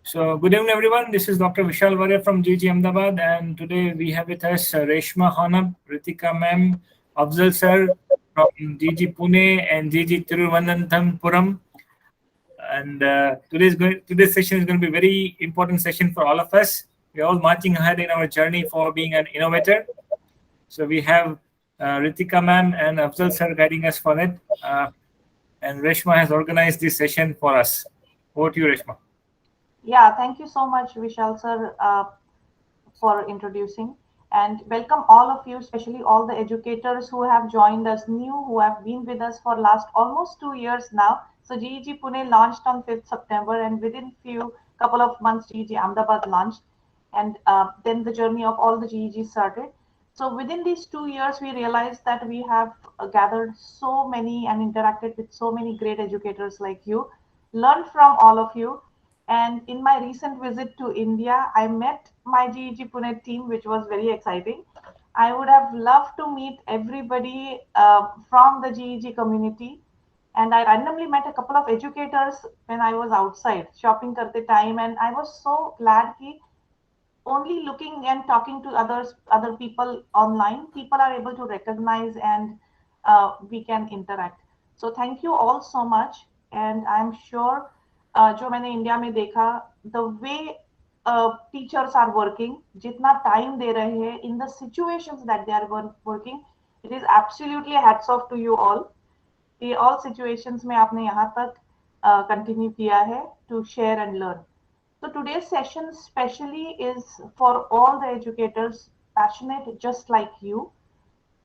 So, good evening, everyone. This is Dr. Vishal Varya from GEG Ahmedabad, and today we have with us Reshma Honab, Ritika Ma'am, Afzal Sir from GEG Pune and GEG Tiruvananthapuram. And today's session is going to be a very important session for all of us. We're all marching ahead in our journey for being an innovator. So we have Ritika Ma'am and Afzal Sir guiding us for it. And Reshma has organized this session for us. Over to you, Reshma. Yeah, thank you so much, Vishal sir, for introducing. And welcome all of you, especially all the educators who have joined us new, who have been with us for last almost 2 years now. So GEG Pune launched on 5th September, and within few couple of months, GEG Ahmedabad launched. And then the journey of all the GEG started. So within these 2 years, we realized that we have gathered so many and interacted with so many great educators like you, learned from all of you. And in my recent visit to India, I met my GEG Pune team, which was very exciting. I would have loved to meet everybody from the GEG community. And I randomly met a couple of educators when I was outside shopping karte time. And I was so glad that only looking and talking to other people online, people are able to recognize and we can interact. So thank you all so much. And I'm sure जो मैंने India में देखा, the way teachers are working, जितना time दे रहे हैं in the situations that they are working, it is absolutely hats off to you all. ये all situations में आपने यहाँ तक continue किया है to share and learn. So today's session specially is for all the educators passionate just like you.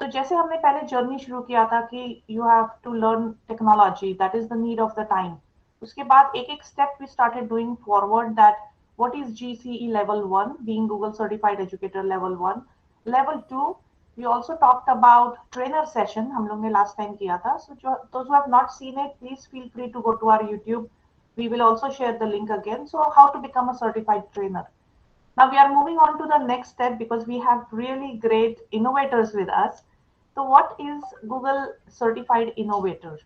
तो जैसे हमने पहले जर्नी शुरू किया था कि you have to learn technology, that is the need of the time. उसके बाद एक एक step we started doing forward that what is GCE level 1 being Google Certified Educator level 1. Level 2 we also talked about trainer session हम लोग ने last time किया था. So those who have not seen it, please feel free to go to our YouTube. We will also share the link again. So how to become a certified trainer. Now we are moving on to the next step because we have really great innovators with us. So what is Google Certified Innovator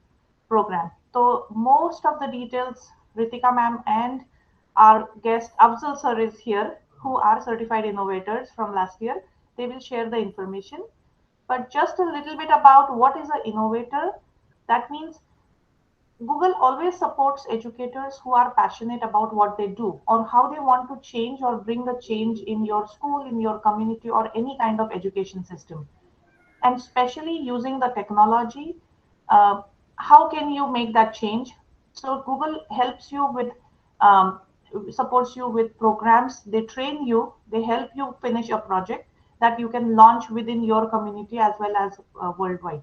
Program? So most of the details, Ritika ma'am and our guest Afzal sir is here, who are certified innovators from last year. They will share the information. But just a little bit about what is an innovator. That means Google always supports educators who are passionate about what they do or how they want to change or bring a change in your school, in your community, or any kind of education system. And especially using the technology, uh, how can you make that change? So Google helps you with, supports you with programs. They train you, they help you finish a project that you can launch within your community as well as worldwide.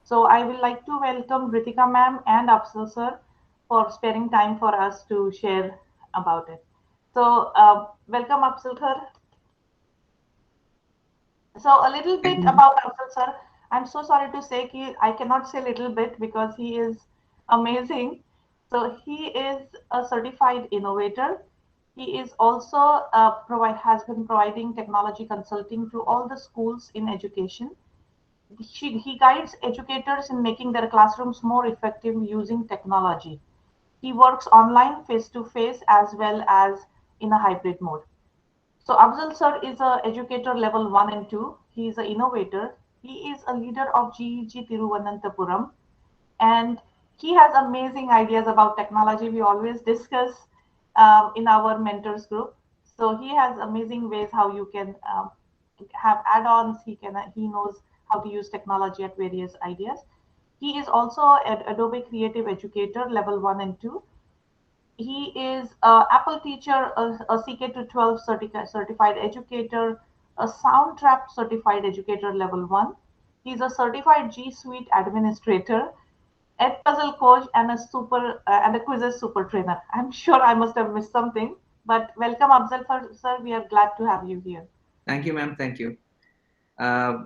So I would like to welcome Ritika ma'am and Afsal sir for sparing time for us to share about it. So welcome Afsal sir. So a little Thank bit you. about Afsal sir. I'm so sorry to say I cannot say little bit because he is amazing. So he is a certified innovator. He is also has been providing technology consulting to all the schools in education. He guides educators in making their classrooms more effective using technology. He works online, face to face, as well as in a hybrid mode. So Afzal sir is a educator level 1 and 2. He is an innovator. He is a leader of GEG Tiruvananthapuram and he has amazing ideas about technology. We always discuss in our mentors group. So he has amazing ways how you can have add-ons. He knows how to use technology at various ideas. He is also an Adobe Creative Educator level 1 and 2. He is a Apple teacher, a CK to 12 certified educator, a Soundtrap certified educator level 1. He's a certified G Suite administrator, Ed puzzle coach, and a quizzes super trainer. I'm sure I must have missed something, but welcome Afzal sir. We are glad to have you here. Thank you, ma'am. Thank you. Uh,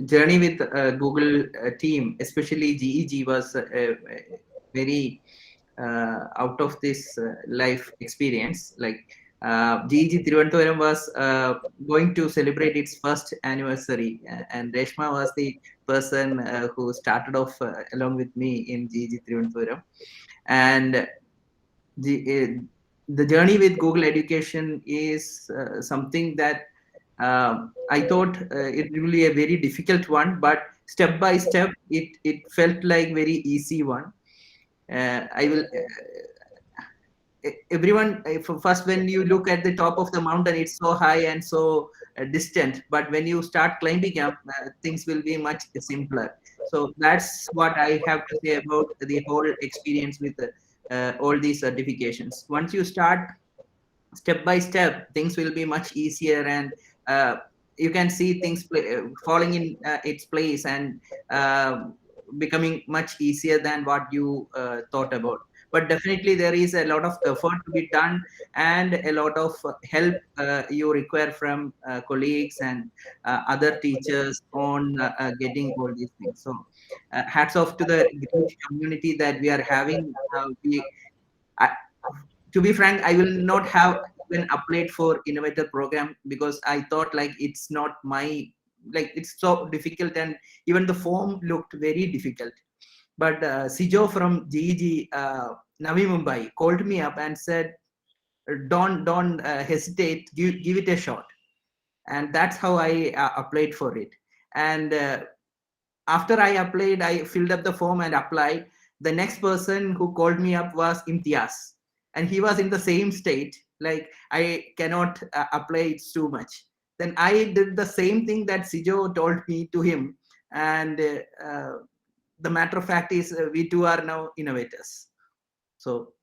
Journey with Google team, especially GEG, was very out of this life experience. Like GEG Thiruvananthapuram was going to celebrate its first anniversary, and Reshma was the person who started off along with me in GEG Thiruvananthapuram. And the journey with Google Education is something that I thought it will be a very difficult one, but step by step, it felt like very easy one. I will. Everyone first, when you look at the top of the mountain, it's so high and so distant, but when you start climbing up, things will be much simpler. So that's what I have to say about the whole experience with all these certifications. Once you start step by step, things will be much easier, and you can see things falling in its place and becoming much easier than what you thought about. But definitely there is a lot of effort to be done, and a lot of help you require from colleagues and other teachers on getting all these things. So hats off to the great community that we are having. I, to be frank, I will not have even applied for innovator program, because I thought like it's not my, like it's so difficult, and even the form looked very difficult. But Sijo from GEG Navi Mumbai called me up and said, don't hesitate, give it a shot. And that's how I applied for it. And after I applied, I filled up the form and applied. The next person who called me up was Imtiaz, and he was in the same state. Like, I cannot apply, it's too much. Then I did the same thing that Sijo told me to him, and the matter of fact is we two are now innovators. So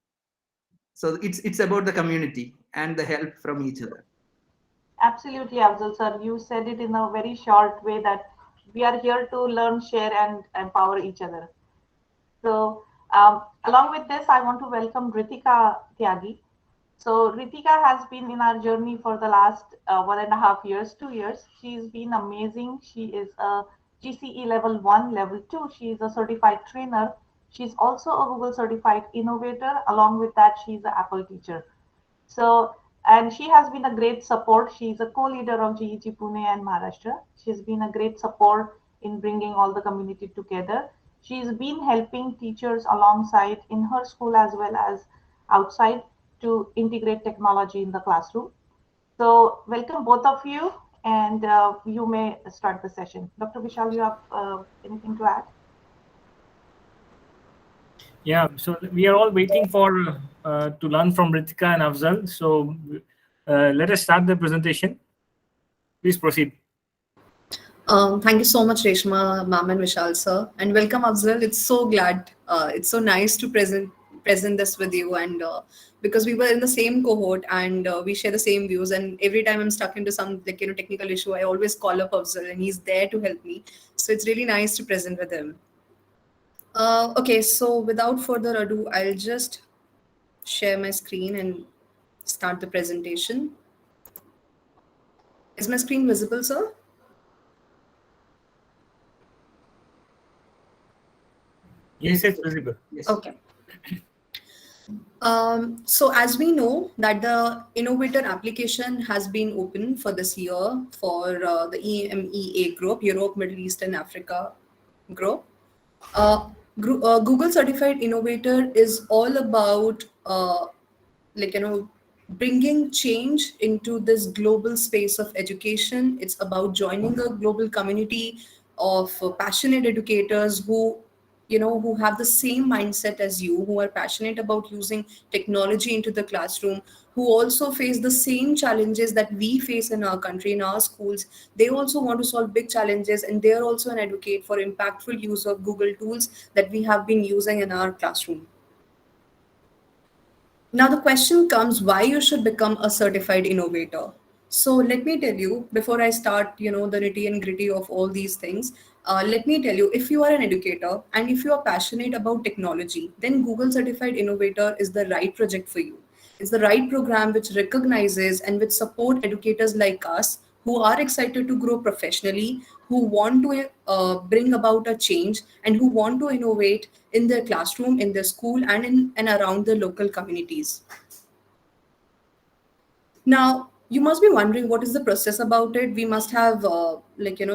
it's about the community and the help from each other. Absolutely, Afzal sir. You said it in a very short way that we are here to learn, share, and empower each other. So, along with this, I want to welcome Ritika Tyagi. So, Ritika has been in our journey for the last 1.5 years, 2 years. She's been amazing. She is a GCE level 1, level 2. She is a certified trainer. She's also a Google Certified Innovator. Along with that, she's an Apple teacher. So, and she has been a great support. She's a co-leader of GEG Pune and Maharashtra. She's been a great support in bringing all the community together. She's been helping teachers alongside in her school as well as outside to integrate technology in the classroom. So, welcome both of you, and you may start the session. Dr. Vishal, you have anything to add? Yeah, so we are all waiting for to learn from Ritika and Afzal. So let us start the presentation. Please proceed. Thank you so much, Reshma, ma'am, and Vishal, sir, and welcome, Afzal. It's so glad. It's so nice to present this with you, and because we were in the same cohort and we share the same views. And every time I'm stuck into some technical issue, I always call up Afzal, and he's there to help me. So it's really nice to present with him. Okay, so without further ado, I'll just share my screen and start the presentation. Is my screen visible, sir? Yes, it's visible. Yes. Okay. So as we know that the innovator application has been open for this year for the EMEA group, Europe, Middle East and Africa group. Google Certified Innovator is all about bringing change into this global space of education. It's about joining a global community of passionate educators who have the same mindset as you, who are passionate about using technology into the classroom, who also face the same challenges that we face in our country, in our schools. They also want to solve big challenges, and they are also an advocate for impactful use of Google tools that we have been using in our classroom. Now the question comes why you should become a certified innovator. So let me tell you before I start, the nitty and gritty of all these things. Let me tell you, if you are an educator and if you are passionate about technology, then Google Certified Innovator is the right project for you. It's the right program which recognizes and which support educators like us who are excited to grow professionally, who want to bring about a change, and who want to innovate in their classroom, in their school, and in and around their local communities. Now, You must be wondering what is the process about it. We must have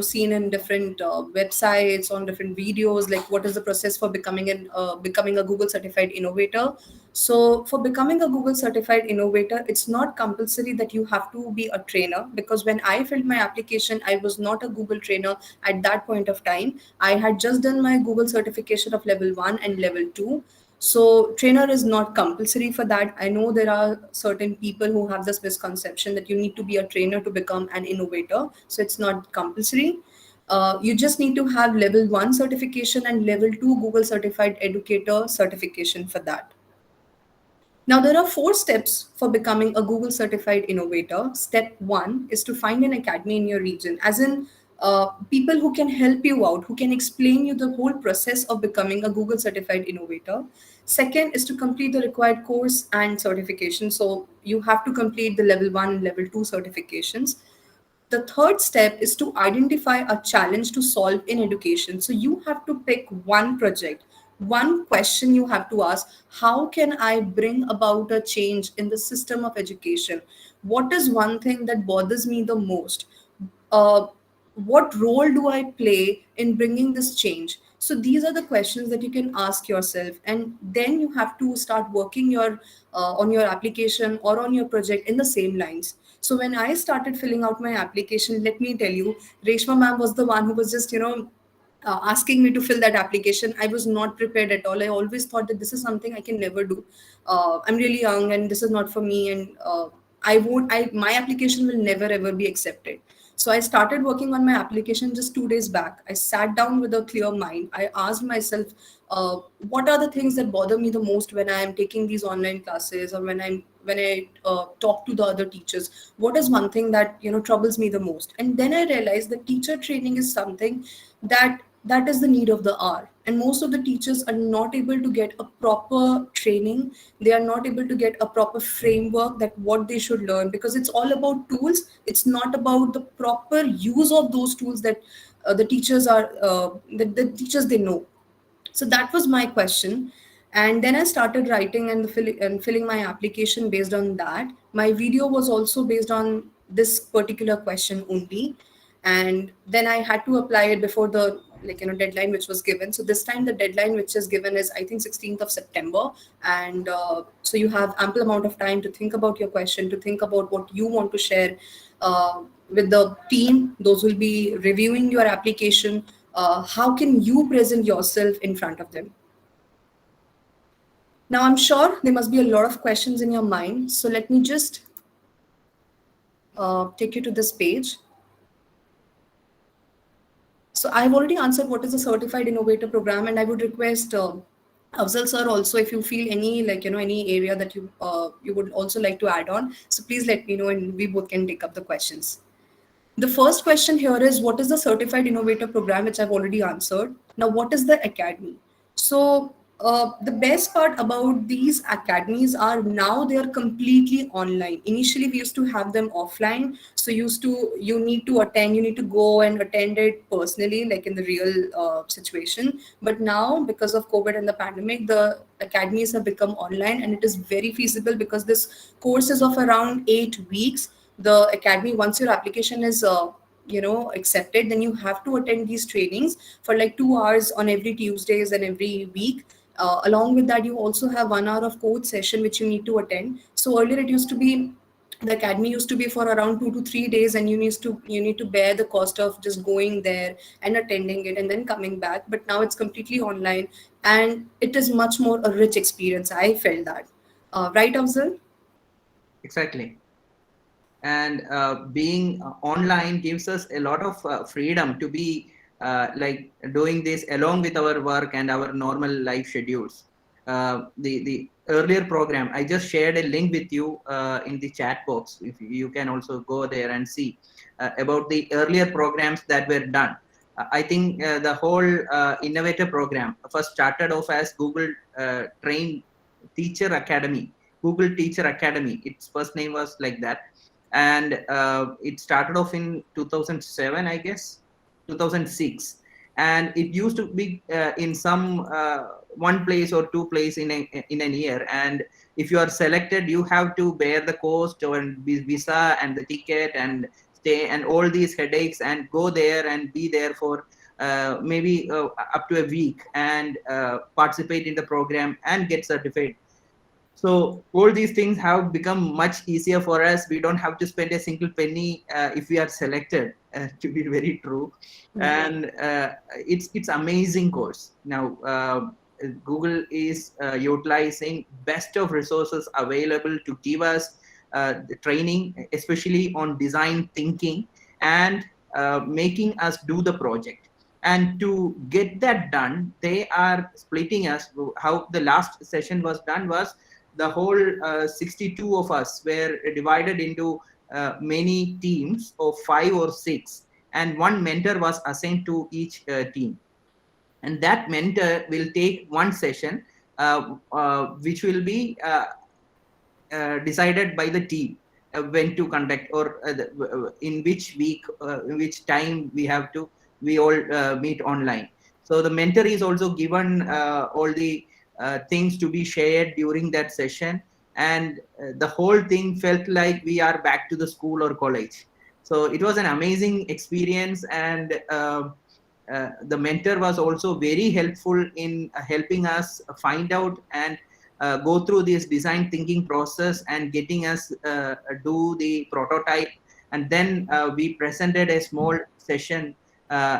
seen in different websites, on different videos, like what is the process for becoming a Google certified innovator. So for becoming a Google certified innovator, it's not compulsory that you have to be a trainer, because when I filled my application, I was not a Google trainer at that point of time. I had just done my Google certification of level 1 and level 2. So trainer is not compulsory for that. I know there are certain people who have this misconception that you need to be a trainer to become an innovator. So it's not compulsory. You just need to have level 1 certification and level 2 Google Certified Educator certification for that. Now, there are 4 steps for becoming a Google Certified Innovator. Step 1 is to find an academy in your region, as in people who can help you out, who can explain you the whole process of becoming a Google Certified Innovator. Second is to complete the required course and certification. So you have to complete the level 1 and level 2 certifications. The third step is to identify a challenge to solve in education. So you have to pick one project, one question you have to ask: how can I bring about a change in the system of education? What is one thing that bothers me the most? uh, what role do I play in bringing this change? So these are the questions that you can ask yourself, and then you have to start working your on your application or on your project in the same lines. So when I started filling out my application, let me tell you, Reshma ma'am was the one who was just asking me to fill that application. I was not prepared at all. I always thought that this is something I can never do. I'm really young and this is not for me, and my application will never ever be accepted. So I started working on my application just 2 days back. I sat down with a clear mind. I asked myself, what are the things that bother me the most when I am taking these online classes, or when I talk to the other teachers? What is one thing that troubles me the most? And then I realized that teacher training is something that is the need of the hour, and most of the teachers are not able to get a proper training. They are not able to get a proper framework that what they should learn, because it's all about tools. It's not about the proper use of those tools that the teachers are the teachers they know. So that was my question. And then I started writing and filling my application based on that. My video was also based on this particular question only. And then I had to apply it before the deadline which was given. So this time the deadline which is given is, I think, 16th of September. And so you have ample amount of time to think about your question, to think about what you want to share with the team. Those will be reviewing your application. How can you present yourself in front of them? Now, I'm sure there must be a lot of questions in your mind. So let me just take you to this page. So I've already answered what is the Certified Innovator Program, and I would request Afzal sir also, if you feel any any area that you would also like to add on. So please let me know, and we both can take up the questions. The first question here is, what is the Certified Innovator Program, which I've already answered. Now, what is the academy? So the best part about these academies are now they are completely online. Initially, we used to have them offline. So you need to attend, you need to go and attend it personally, like in the real situation. But now, because of COVID and the pandemic, the academies have become online, and it is very feasible because this course is of around 8 weeks. The academy, once your application is accepted, then you have to attend these trainings for like 2 hours on every Tuesdays and every week. Along with that, you also have 1 hour of code session which you need to attend. So earlier it used to be, the academy used to be for around 2 to 3 days, and you need to bear the cost of just going there and attending it and then coming back. But now it's completely online, and it is much more a rich experience. I felt that. Right, Afzal? Exactly. And being online gives us a lot of freedom to be like doing this along with our work and our normal life schedules. The earlier program, I just shared a link with you in the chat box. If you can also go there and see about the earlier programs that were done. I think the whole innovator program first started off as Google Train Teacher Academy, Google Teacher Academy. Its first name was like that, and it started off in 2007, I guess, 2006. and it used to be in some one place or two place in an year, and if you are selected, you have to bear the cost and visa and the ticket and stay and all these headaches, and go there and be there for maybe up to a week, and participate in the program and get certified. So all these things have become much easier for us. We don't have to spend a single penny if we are selected, to be very true. And it's amazing course. Now Google is utilizing best of resources available to give us the training, especially on design thinking, and making us do the project. And to get that done, they are splitting us. How the last session was done was, the whole 62 of us were divided into many teams of 5 or 6, and one mentor was assigned to each team, and that mentor will take one session which will be decided by the team when to conduct, or in which week, in which time we all meet online. So the mentor is also given all the things to be shared during that session, and the whole thing felt like we are back to the school or college. So it was an amazing experience, and the mentor was also very helpful in helping us find out and go through this design thinking process and getting us do the prototype. And then we presented a small session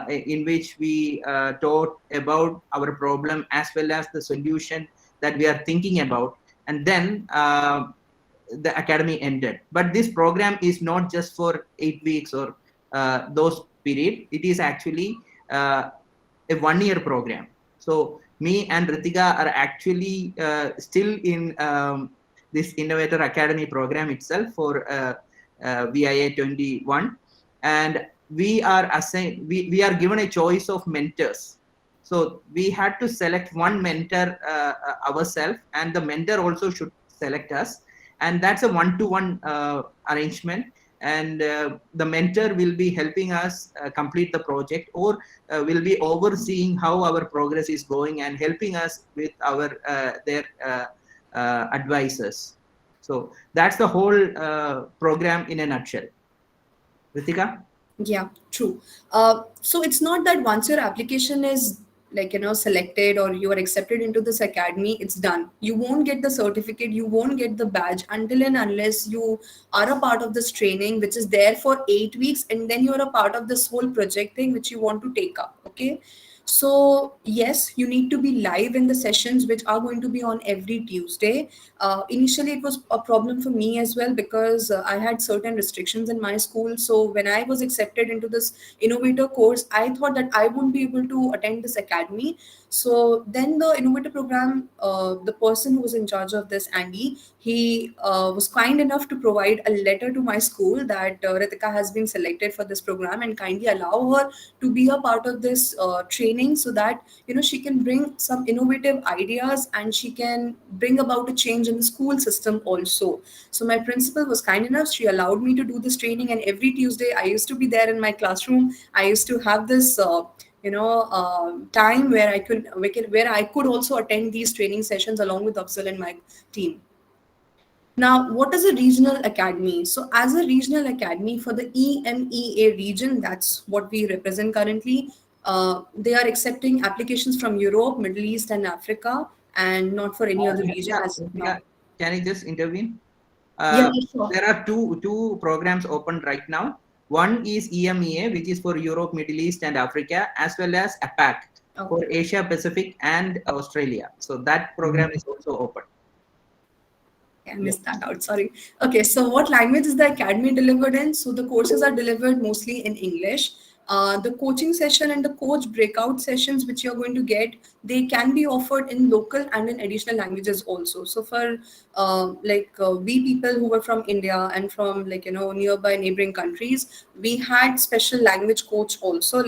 in which we taught about our problem as well as the solution that we are thinking about. And then the academy ended. But this program is not just for 8 weeks or those period. It is actually a 1-year program. So me and Ritika are actually still in this Innovator Academy program itself for VIA 21, and we are assigned. We are given a choice of mentors. So we had to select one mentor ourselves, and the mentor also should select us, and that's a 1-to-1 arrangement. And the mentor will be helping us complete the project, or will be overseeing how our progress is going and helping us with our their advisors. So that's the whole program in a nutshell. Ritika? Yeah, true. So it's not that once your application is selected or you are accepted into this academy, it's done. You won't get the certificate, you won't get the badge until and unless you are a part of this training, which is there for 8 weeks, and then you're a part of this whole project thing which you want to take up. Okay. So yes, you need to be live in the sessions which are going to be on every Tuesday. Initially, it was a problem for me as well because I had certain restrictions in my school. So when I was accepted into this innovator course, I thought that I won't be able to attend this academy. So then the innovator program, the person who was in charge of this, Andy, he was kind enough to provide a letter to my school that Ritika has been selected for this program and kindly allow her to be a part of this training so that she can bring some innovative ideas and she can bring about a change in the school system also. So my principal was kind enough, she allowed me to do this training, and every Tuesday I used to be there in my classroom. I used to have this time where I could also attend these training sessions along with Afzal and my team. Now, what is a regional academy? So, as a regional academy for the EMEA region, that's what we represent currently. They are accepting applications from Europe, Middle East, and Africa, and not for any other region as of now. Can I just intervene? Yeah, sure. There are two programs open right now. One is EMEA, which is for Europe, Middle East, and Africa, as well as APAC for Asia Pacific and Australia. So that program is also open. I missed that out. Sorry. Okay, so what language is the academy delivered in? So the courses are delivered mostly in English. The coaching session and the coach breakout sessions which you're going to get, they can be offered in local and in additional languages also. So for we people who were from India and from nearby neighboring countries, we had special language coach also.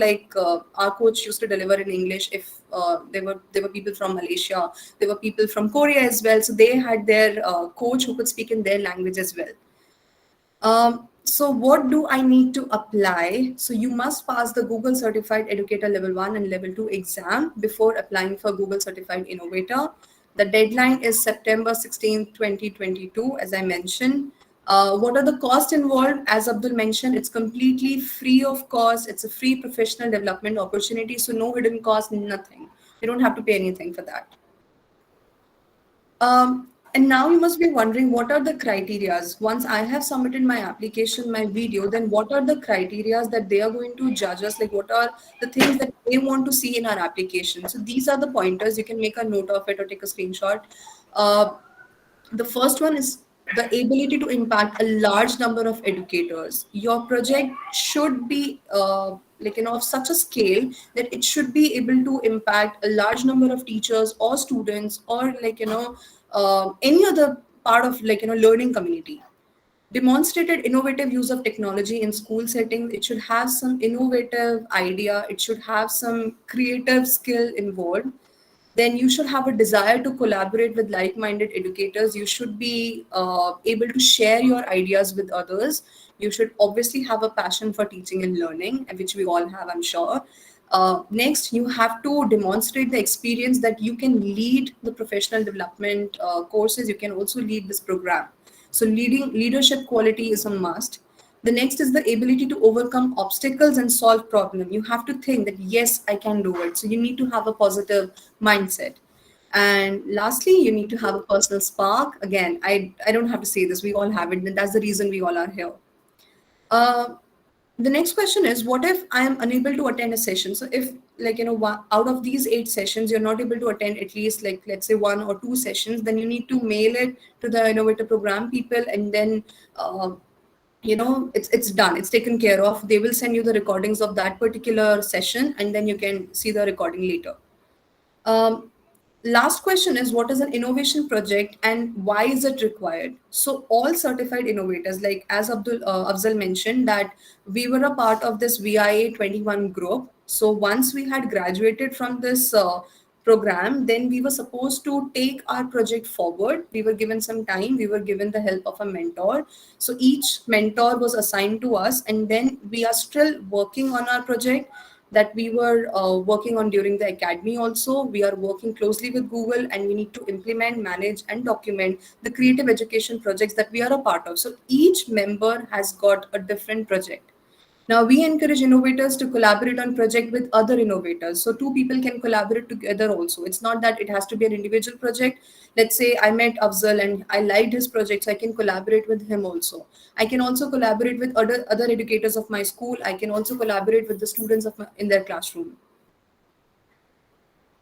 Our coach used to deliver in English. If there were people from Malaysia, there were people from Korea as well. So they had their coach who could speak in their language as well. So what do I need to apply? So you must pass the Google Certified Educator Level 1 and Level 2 exam before applying for Google Certified Innovator. The deadline is September 16, 2022, as I mentioned. What are the costs involved? As Abdul mentioned, it's completely free of cost. It's a free professional development opportunity. So no hidden cost, nothing. You don't have to pay anything for that. And now you must be wondering, what are the criterias? Once I have submitted my application, my video, then what are the criterias that they are going to judge us? Like, what are the things that they want to see in our application? So these are the pointers. You can make a note of it or take a screenshot. Uh, the first one is the ability to impact a large number of educators. Your project should be of such a scale that it should be able to impact a large number of teachers or students, or any other part of learning community. Demonstrated innovative use of technology in school settings. It should have some innovative idea. It should have some creative skill involved. Then you should have a desire to collaborate with like-minded educators. You should be able to share your ideas with others. You should obviously have a passion for teaching and learning, which we all have, I'm sure. Next, you have to demonstrate the experience that you can lead the professional development courses. You can also lead this program. So leadership quality is a must. The next is the ability to overcome obstacles and solve problems. You have to think that, yes, I can do it. So you need to have a positive mindset. And lastly, you need to have a personal spark. Again, I don't have to say this. We all have it. And that's the reason we all are here. Uh, the next question is, what if I am unable to attend a session? So if out of these 8 sessions, you're not able to attend at least let's say 1 or 2 sessions, then you need to mail it to the innovator program people, and then it's done, it's taken care of. They will send you the recordings of that particular session, and then you can see the recording later. um, Last question is, what is an innovation project and why is it required? So all certified innovators, like as Afzal mentioned, that we were a part of this VIA 21 group. So once we had graduated from this program, then we were supposed to take our project forward. We were given some time, we were given the help of a mentor. So each mentor was assigned to us, and then we are still working on our project that we were working on during the academy. Also, we are working closely with Google, and we need to implement, manage, and document the creative education projects that we are a part of. So each member has got a different project. Now we encourage innovators to collaborate on project with other innovators. So two people can collaborate together also. It's not that it has to be an individual project. Let's say I met Afzal and I liked his project, so I can collaborate with him also. I can also collaborate with other educators of my school. I can also collaborate with the students in their classroom.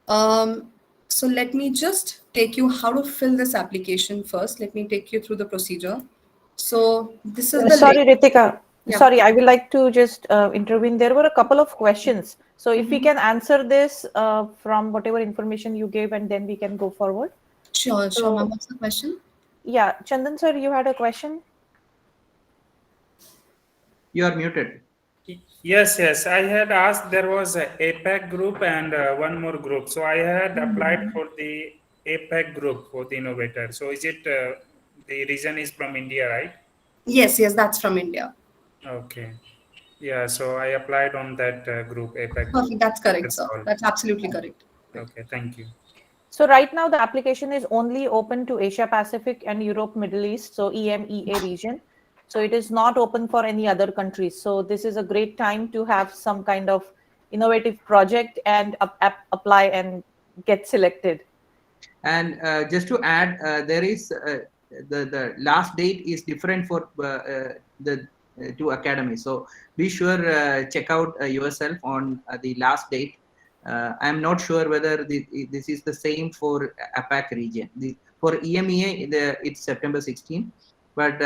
So let me just take you how to fill this application first. Let me take you through the procedure. So this is the Sorry, link. Ritika. Yeah. Sorry, I would like to just intervene. There were a couple of questions. So if we can answer this from whatever information you gave, and then we can go forward. Sure, So- ma'am. What's the question? Yeah, Chandan sir, you had a question? You are muted. Yes. I had asked, there was a APAC group and one more group. So I had applied for the APAC group for the innovator. So is it, the region is from India, right? Yes, that's from India. Okay. Yeah, so I applied on that group, APAC group. Perfect. That's correct, That's sir. all. That's absolutely correct. Okay, thank you. So right now the application is only open to Asia Pacific and Europe, Middle East, so EMEA region. So it is not open for any other countries. So this is a great time to have some kind of innovative project and apply and get selected. And just to add, there is the last date is different for the two academies. So be sure check out yourself on the last date. I'm not sure whether this is the same for APAC region. For EMEA, it's September 16, but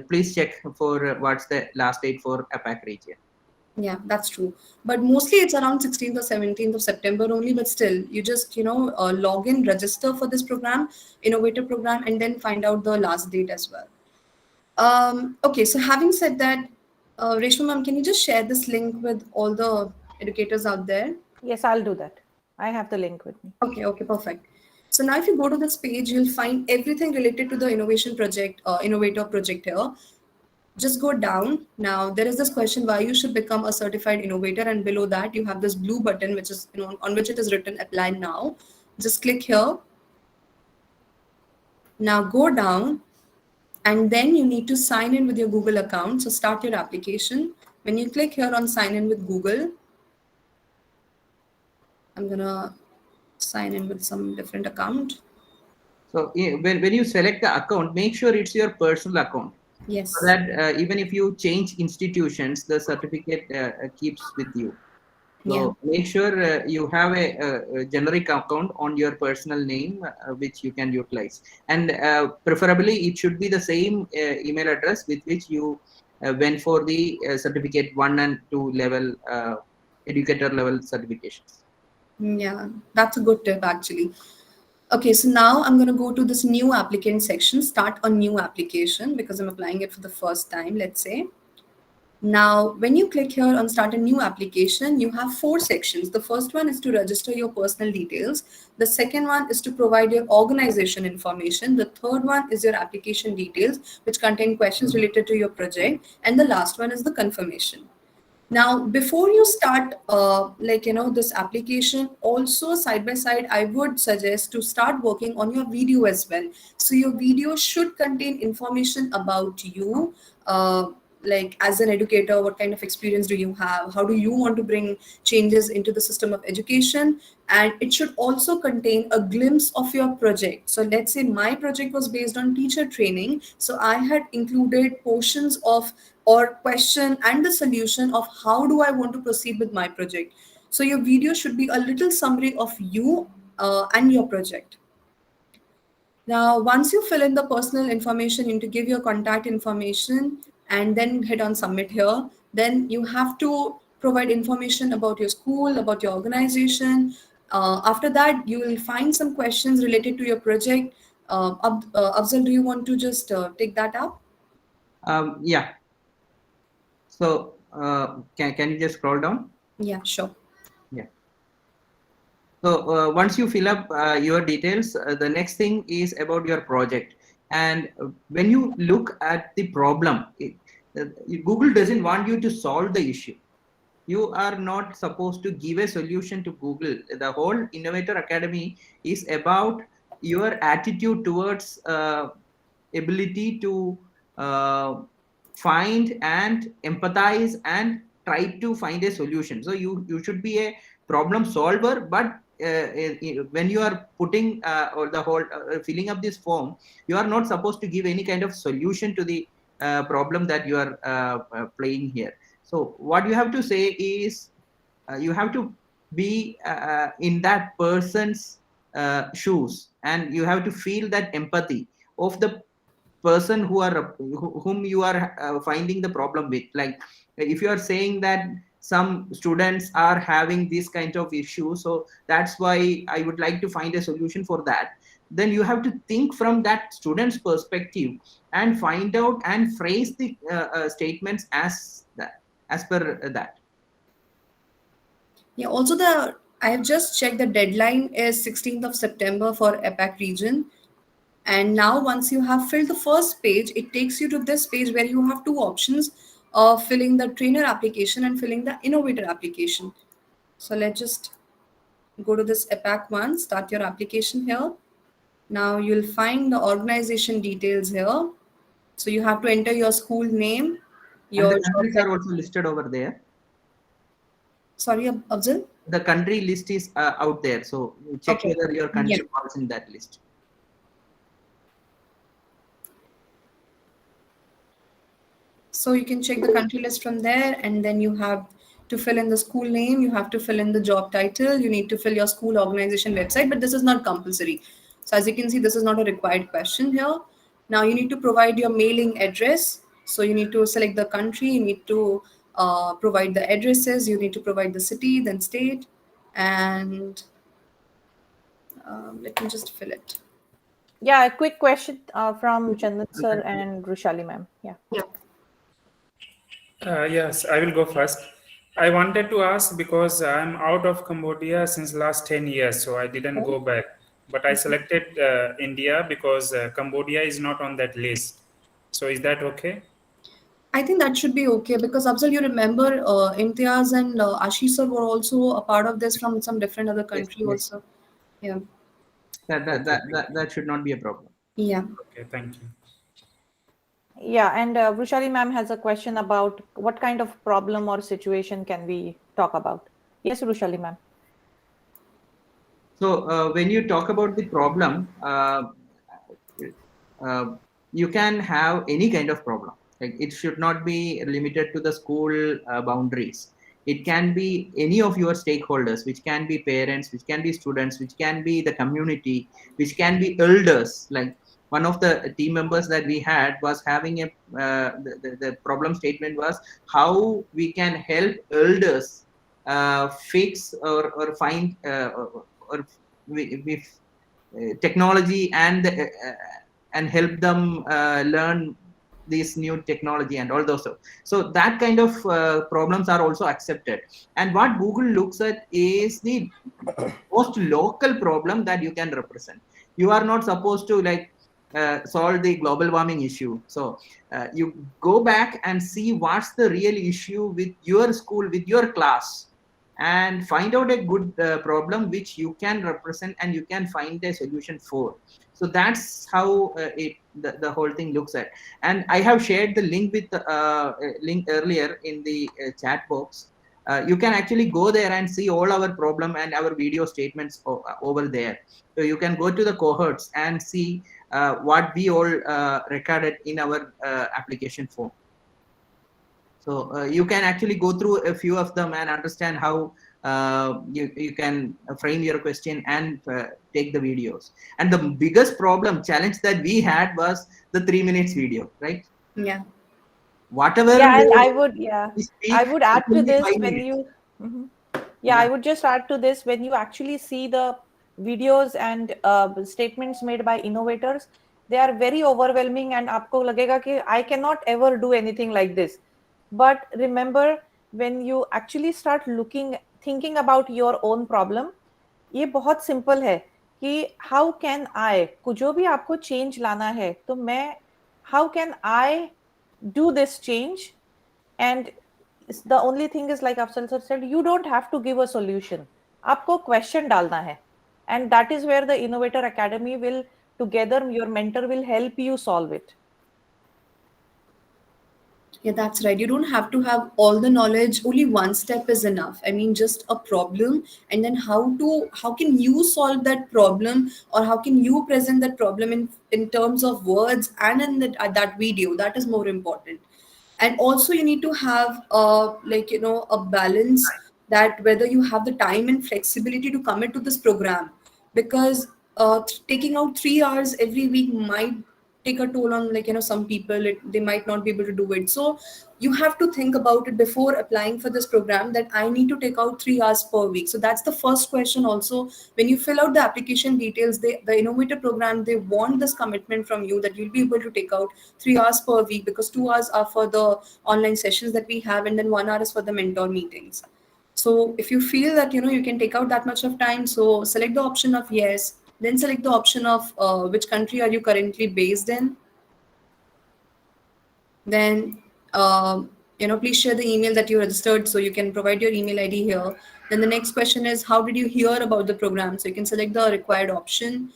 please check for what's the last date for APAC region. Yeah, that's true. But mostly it's around 16th or 17th of September only. But still, you just, log in, register for this program, innovator program, and then find out the last date as well. Okay, so having said that, Reshma ma'am, can you just share this link with all the educators out there? Yes, I'll do that. I have the link with me. Okay, perfect. So now if you go to this page, you'll find everything related to the innovation project, innovator project here. Just go down. Now there is this question why you should become a certified innovator, and below that you have this blue button which is, you know, on which it is written apply now. Just click here. Now go down, and then you need to sign in with your Google account. So start your application. When you click here on sign in with Google, I'm gonna sign in with some different account. So when you select the account, make sure it's your personal account. Yes. So that even if you change institutions, the certificate keeps with you. So Yeah. make sure you have a generic account on your personal name, which you can utilize. And preferably, it should be the same email address with which you went for the certificate 1 and 2 level, educator level certifications. Yeah, that's a good tip actually. Okay, so now I'm going to go to this new applicant section, start a new application because I'm applying it for the first time, let's say. Now, when you click here on start a new application, you have 4 sections. The first one is to register your personal details. The second one is to provide your organization information. The third one is your application details, which contain questions related to your project. And the last one is the confirmation. Now, before you start, this application, also side by side, I would suggest to start working on your video as well. So your video should contain information about you, like as an educator, what kind of experience do you have? How do you want to bring changes into the system of education? And it should also contain a glimpse of your project. So let's say my project was based on teacher training. So I had included portions of or question and the solution of how do I want to proceed with my project. So your video should be a little summary of you and your project. Now, once you fill in the personal information, you need to give your contact information and then hit on submit here. Then you have to provide information about your school, about your organization. After that, you will find some questions related to your project. Afzal, do you want to just take that up? Yeah. So can you just scroll down? Yeah, sure. Yeah. So once you fill up your details, the next thing is about your project. And when you look at the problem, Google doesn't want you to solve the issue. You are not supposed to give a solution to Google. The whole Innovator Academy is about your attitude towards ability to find and empathize and try to find a solution. So you should be a problem solver, but when you are putting or the whole filling up this form, you are not supposed to give any kind of solution to the problem that you are playing here. So what you have to say is you have to be in that person's shoes, and you have to feel that empathy of the person whom you are finding the problem with. Like if you are saying that some students are having this kind of issue, so that's why I would like to find a solution for that, then you have to think from that student's perspective and find out and phrase the statements as per that. Yeah, also I have just checked the deadline is 16th of September for APAC region. And now once you have filled the first page, it takes you to this page where you have 2 options of filling the trainer application and filling the innovator application. So let's just go to this APAC one, start your application here. Now you'll find the organization details here. So you have to enter your school name. And the countries are also listed over there. Sorry, Afzal? The country list is out there. So check whether your country falls in that list. So you can check the country list from there, and then you have to fill in the school name, you have to fill in the job title, you need to fill your school organization website, but this is not compulsory. So as you can see, this is not a required question here. Now you need to provide your mailing address. So you need to select the country, you need to provide the addresses, you need to provide the city, then state, and let me just fill it. Yeah, a quick question from Chandan sir and Rushali ma'am. Yeah. Yes, I will go first. I wanted to ask because I'm out of Cambodia since last 10 years, so I didn't go back. But I selected India because Cambodia is not on that list. So is that okay? I think that should be okay because Afzal, you remember Imtiaz and Ashish sir were also a part of this from some different other Yes, country yes. also. Yeah. That should not be a problem. Yeah. Okay, thank you. Yeah, and Vrushali ma'am has a question about what kind of problem or situation can we talk about? Yes, Vrushali ma'am. So when you talk about the problem, uh, you can have any kind of problem. Like it should not be limited to the school boundaries. It can be any of your stakeholders, which can be parents, which can be students, which can be the community, which can be elders. Like one of the team members that we had was having a the problem statement was how we can help elders fix or find or with technology and help them learn this new technology and all those stuff. So that kind of problems are also accepted. And what Google looks at is the most local problem that you can represent. You are not supposed to like solve the global warming issue. So you go back and see what's the real issue with your school, with your class, and find out a good problem which you can represent and you can find a solution for. So that's how the whole thing looks at. And I have shared the link with link earlier in the chat box. You can actually go there and see all our problem and our video statements over there. So you can go to the cohorts and see what we all recorded in our application form. So you can actually go through a few of them and understand how you can frame your question and take the videos. And the biggest problem challenge that we had was the 3 minutes video, right? Yeah. Whatever Yeah, and we I speak, would it add will to be this 5 when minutes. you, Mhm. Yeah, Yeah. I would just add to this when you actually see the videos and statements made by innovators, they are very overwhelming and आपको लगेगा कि I cannot ever do anything like this. But remember, when you actually start thinking about your own problem, ये बहुत simple है कि how can I जो भी आपको चेंज लाना है तो मैं how can I do this change and the only thing is like Afsal sir said you don't have to give a solution आपको question डालना है and that is where the innovator academy will together your mentor will help you solve it. Yeah, that's right. You don't have to have all the knowledge. Only one step is enough. I mean, just a problem, and then how can you solve that problem, or how can you present that problem in terms of words and in that video. That is more important. And also, you need to have a balance that whether you have the time and flexibility to commit to this program, because taking out 3 hours every week might take a toll on some people. They might not be able to do it, so you have to think about it before applying for this program, that I need to take out 3 hours per week. So that's the first question. Also, when you fill out the application details, the innovator program, they want this commitment from you that you'll be able to take out 3 hours per week, because 2 hours are for the online sessions that we have, and then 1 hour is for the mentor meetings. So if you feel that you can take out that much of time, so select the option of yes, then select the option of which country are you currently based in. Then please share the email that you registered, so you can provide your email ID here. Then the next question is, how did you hear about the program? So you can select the required option.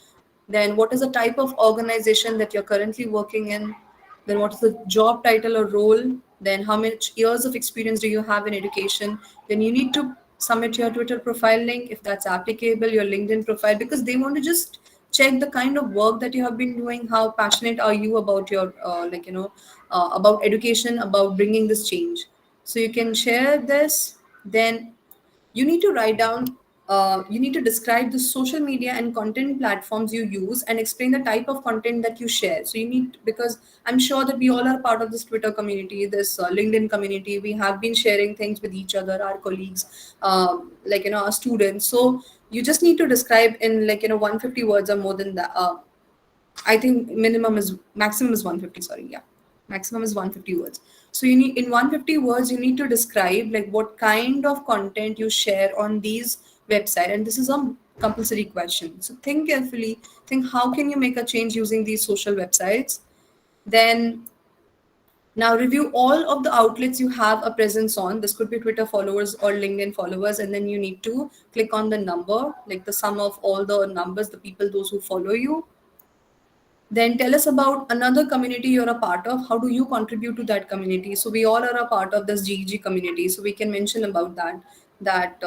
Then what is the type of organization that you're currently working in? Then what is the job title or role? Then how much years of experience do you have in education? Then you need to submit your Twitter profile link if that's applicable, your LinkedIn profile, because they want to just check the kind of work that you have been doing. How passionate are you about your about education, about bringing this change. So you can share this. Then you need to write down, you need to describe the social media and content platforms you use and explain the type of content that you share. So you need, because I'm sure that we all are part of this Twitter community, this LinkedIn community. We have been sharing things with each other, our colleagues, our students. So you just need to describe in 150 words or more than that. I think maximum is 150. Sorry, yeah, maximum is 150 words. So you need, in 150 words, you need to describe like what kind of content you share on these website, and this is a compulsory question. So think carefully. Think how can you make a change using these social websites. Then Now review all of the outlets you have a presence on. This could be Twitter followers or LinkedIn followers, and then you need to click on the number, like the sum of all the numbers, the people, those who follow you. Then tell us about another community you're a part of. How do you contribute to that community? So we all are a part of this GEG community. So we can mention about that. That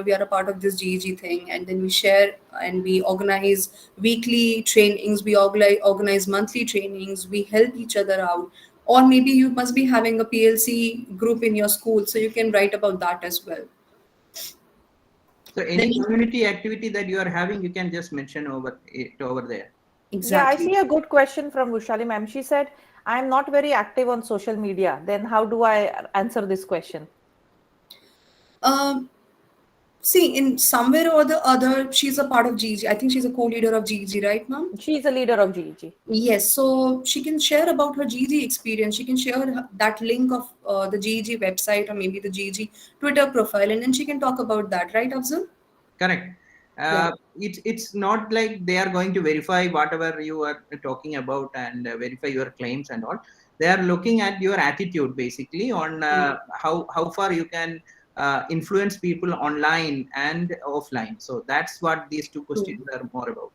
we are a part of this GEG thing, and then we share and we organize weekly trainings. We organize monthly trainings. We help each other out. Or maybe you must be having a PLC group in your school, so you can write about that as well. So any community activity that you are having, you can just mention over there. Exactly. Yeah, I see a good question from Vushali ma'am. She said, I'm not very active on social media. Then how do I answer this question? See, in somewhere or the other, she's a part of GEG. I think she's a co-leader of GEG, right, ma'am? She's a leader of GEG. Yes, so she can share about her GEG experience. She can share that link of the GEG website or maybe the GEG Twitter profile, and then she can talk about that, right, Afzal? Correct. Yeah. It's not like they are going to verify whatever you are talking about and verify your claims and all. They are looking at your attitude basically on how far you can influence people online and offline. So that's what these two questions are more about.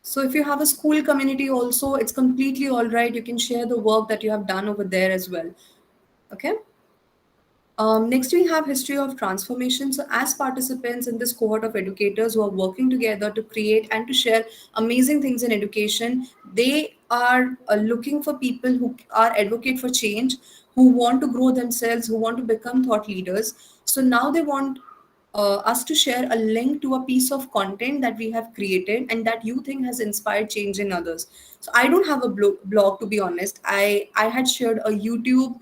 So if you have a school community also, it's completely all right. You can share the work that you have done over there as well. Okay. Next, we have history of transformation. So, as participants in this cohort of educators who are working together to create and to share amazing things in education, they are looking for people who are advocate for change, who want to grow themselves, who want to become thought leaders. So now they want us to share a link to a piece of content that we have created and that you think has inspired change in others. So I don't have a blog, to be honest. I had shared a YouTube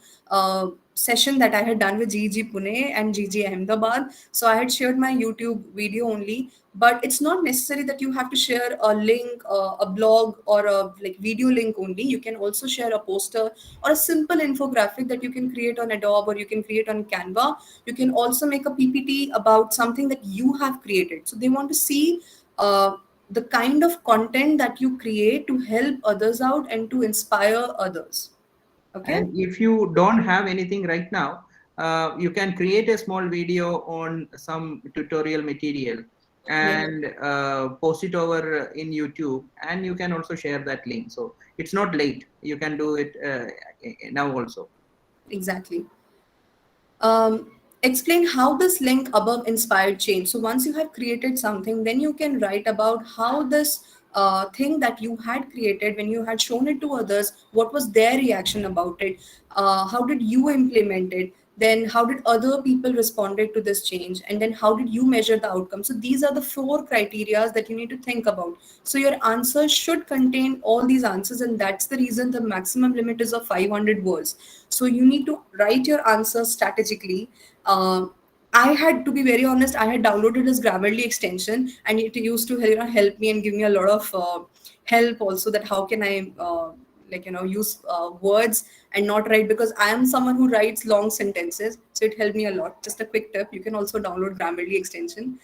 session that I had done with GEG Pune and GEG Ahmedabad. So I had shared my YouTube video only, but it's not necessary that you have to share a link, a blog, or a video link only. You can also share a poster or a simple infographic that you can create on Adobe or you can create on Canva. You can also make a PPT about something that you have created. So they want to see the kind of content that you create to help others out and to inspire others. Okay. And if you don't have anything right now, you can create a small video on some tutorial material and post it over in YouTube, and you can also share that link. So it's not late. You can do it now also. Exactly. Explain how this link above inspired change. So once you have created something, then you can write about how this thing that you had created, when you had shown it to others, what was their reaction about it, how did you implement it, then how did other people responded to this change, and then how did you measure the outcome. So these are the 4 criteria that you need to think about. So your answer should contain all these answers, and that's the reason the maximum limit is of 500 words. So you need to write your answer strategically. I had, to be very honest, I had downloaded this Grammarly extension, and it used to help me and give me a lot of help also, that how can I use words and not write, because I am someone who writes long sentences. So it helped me a lot. Just a quick tip: you can also download Grammarly extension,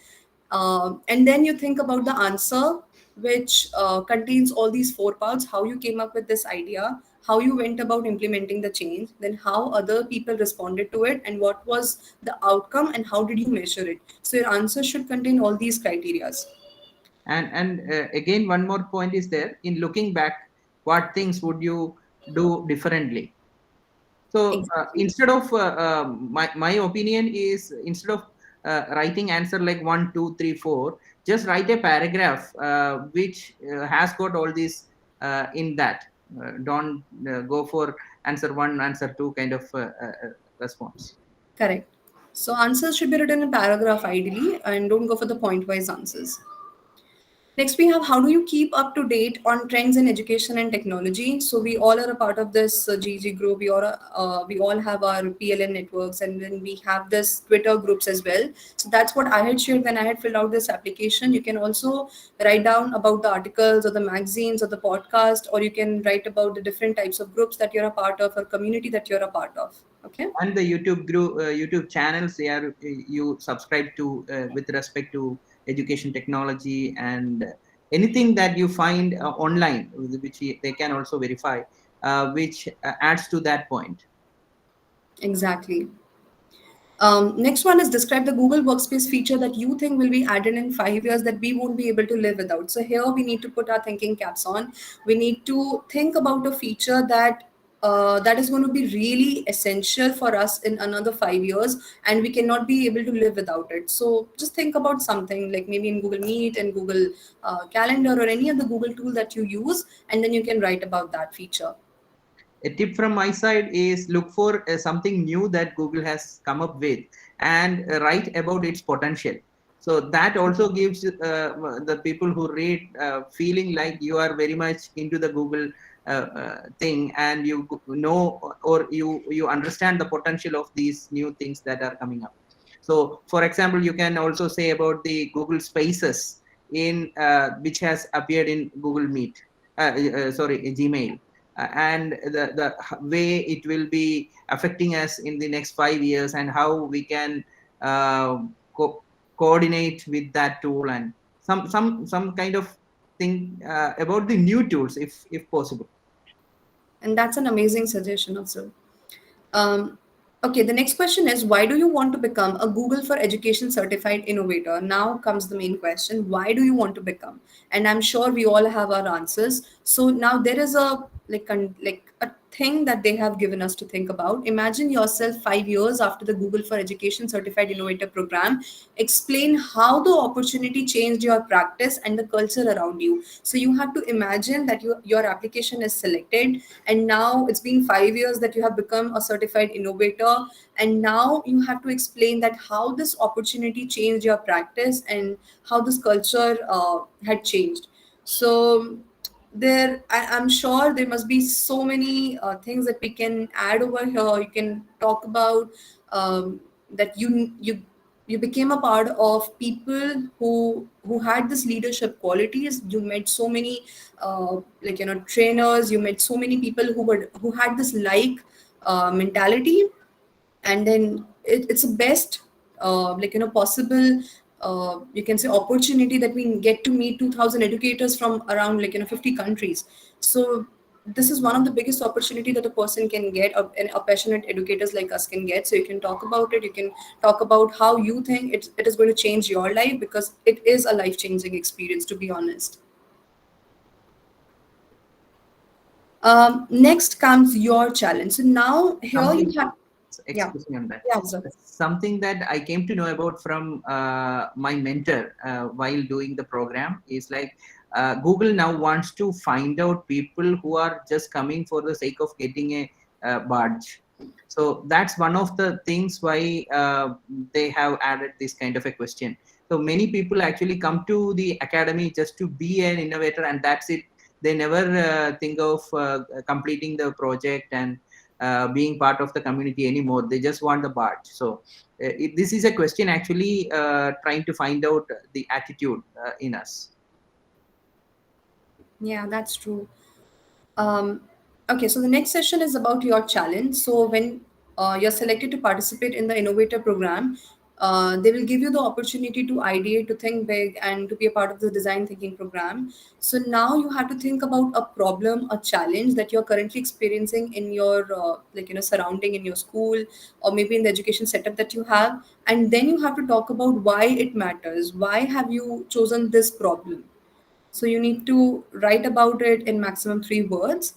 and then you think about the answer, which contains all these 4 parts: how you came up with this idea, how you went about implementing the change, then how other people responded to it, and what was the outcome, and how did you measure it. So your answer should contain all these criteria. And again, one more point is there. In looking back, what things would you do differently? So Exactly. instead of my opinion is, instead of writing answer like 1, 2, 3, 4, just write a paragraph which has got all these in that. Don't go for answer 1, answer 2 kind of response. Correct. So answers should be written in paragraph ideally, and don't go for the point wise answers. Next, we have how do you keep up to date on trends in education and technology. So we all are a part of this GG group. We all have our PLN networks, and then we have this Twitter groups as well. So that's what I had shared when I had filled out this application. You can also write down about the articles or the magazines or the podcast, or you can write about the different types of groups that you're a part of or community that you're a part of. Okay. And the YouTube group, YouTube channels they are you subscribe to with respect to education technology and anything that you find online, which they can also verify. which adds to that point. Exactly. Next one is describe the Google Workspace feature that you think will be added in 5 years that we won't be able to live without. So here we need to put our thinking caps on. We need to think about a feature that is going to be really essential for us in another 5 years, and we cannot be able to live without it. So just think about something like maybe in Google Meet and Google Calendar or any other Google tool that you use, and then you can write about that feature. A tip from my side is look for something new that Google has come up with and write about its potential. So that also gives the people who read feeling like you are very much into the Google thing, and you know, or you understand the potential of these new things that are coming up. So for example, you can also say about the Google Spaces in which has appeared in Google Meet, sorry, Gmail. And the way it will be affecting us in the next 5 years, and how we can coordinate with that tool, and some kind of thing about the new tools if possible. And that's an amazing suggestion also. Um, okay, the next question is why do you want to become a Google for Education Certified Innovator? Now comes the main question. Why do you want to become? And I'm sure we all have our answers. So now there is a like a thing that they have given us to think about. Imagine yourself 5 years after the Google for Education Certified Innovator Program. Explain how the opportunity changed your practice and the culture around you. So you have to imagine that your application is selected, and now it's been 5 years that you have become a certified innovator, and now you have to explain that how this opportunity changed your practice and how this culture had changed. So I'm sure there must be so many things that we can add over here. You can talk about that you became a part of people who had this leadership qualities. You met so many trainers. You met so many people who had this mentality, and then it's the best possible you can say opportunity that we get to meet 2000 educators from around 50 countries. So this is one of the biggest opportunity that a person can get, and a passionate educators like us can get. So you can talk about it. You can talk about how you think it is going to change your life, because it is a life-changing experience, to be honest. Next comes your challenge. So now here you have Excuse me on that. Yeah, sir. Something that I came to know about from my mentor while doing the program is like Google now wants to find out people who are just coming for the sake of getting a badge. So that's one of the things why they have added this kind of a question. So many people actually come to the academy just to be an innovator, and that's it. They never think of completing the project and being part of the community anymore. They just want the badge. So this is a question actually trying to find out the attitude in us. Yeah, that's true. Um, okay, so the next session is about your challenge. So when you're selected to participate in the innovator program, they will give you the opportunity to ideate, to think big, and to be a part of the design thinking program. So now you have to think about a problem, a challenge that you're currently experiencing in your surrounding, in your school, or maybe in the education setup that you have, and then you have to talk about why it matters. Why have you chosen this problem? So you need to write about it in maximum 3 words.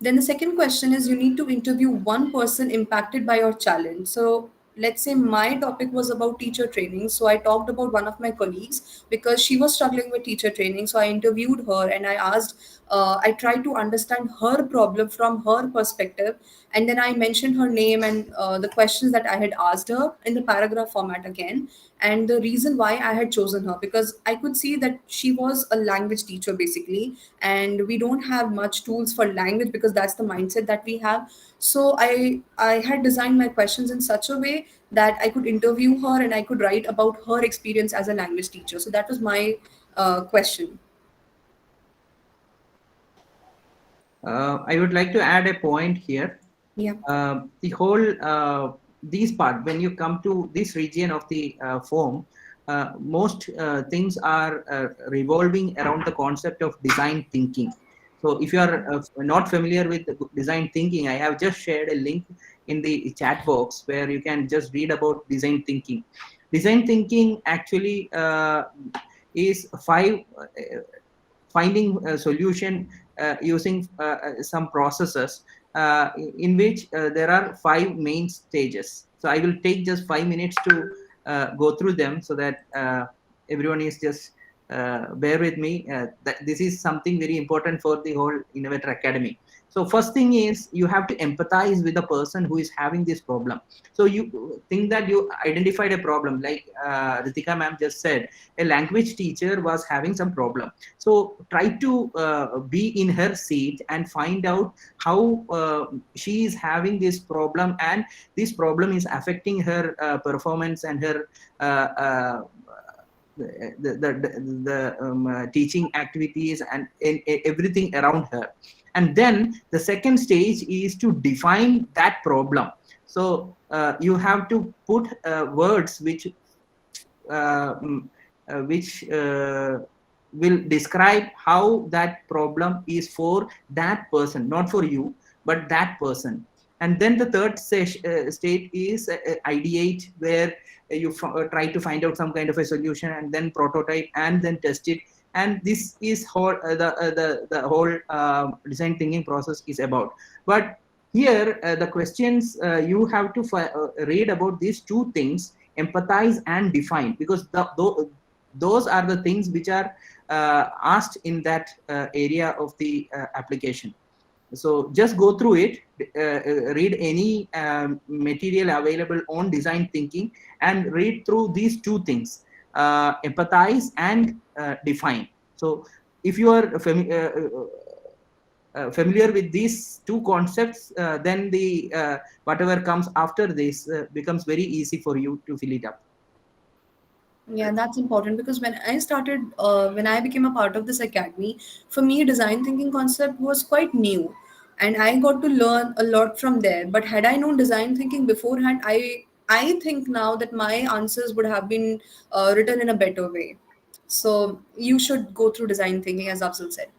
Then the second question is you need to interview one person impacted by your challenge. So let's say my topic was about teacher training. So I talked about one of my colleagues because she was struggling with teacher training. So I interviewed her and I tried to understand her problem from her perspective. And then I mentioned her name and the questions that I had asked her in the paragraph format again. And the reason why I had chosen her, because I could see that she was a language teacher basically, and we don't have much tools for language because that's the mindset that we have. So I had designed my questions in such a way that I could interview her and I could write about her experience as a language teacher. So that was my question. I would like to add a point here. Yeah. The whole these part, when you come to this region of the form, most things are revolving around the concept of design thinking. So if you are not familiar with design thinking, I have just shared a link in the chat box where you can just read about design thinking. Design thinking actually is finding a solution using some processes in which there are 5 main stages. So I will take just 5 minutes to go through them, so that everyone is just bear with me. That this is something very important for the whole Innovator Academy. So first thing is, you have to empathize with the person who is having this problem. So you think that you identified a problem, like Ritika ma'am just said, a language teacher was having some problem. So try to be in her seat and find out how she is having this problem, and this problem is affecting her performance and her teaching activities and everything around her. And then the second stage is to define that problem. So you have to put words which will describe how that problem is for that person, not for you, but that person. And then the third state is ideate, where you try to find out some kind of a solution, and then prototype, and then test it. And this is whole the whole design thinking process is about. But here the questions you have to read about these two things: empathize and define, because those are the things which are asked in that area of the application. So just go through it, read any material available on design thinking, and read through these two things, empathize and define. So if you are familiar with these two concepts, then the whatever comes after this becomes very easy for you to fill it up. Yeah, that's important, because when I started, when I became a part of this academy, for me, design thinking concept was quite new, and I got to learn a lot from there. But had I known design thinking beforehand, I think now that my answers would have been written in a better way. So you should go through design thinking, as Afzal said.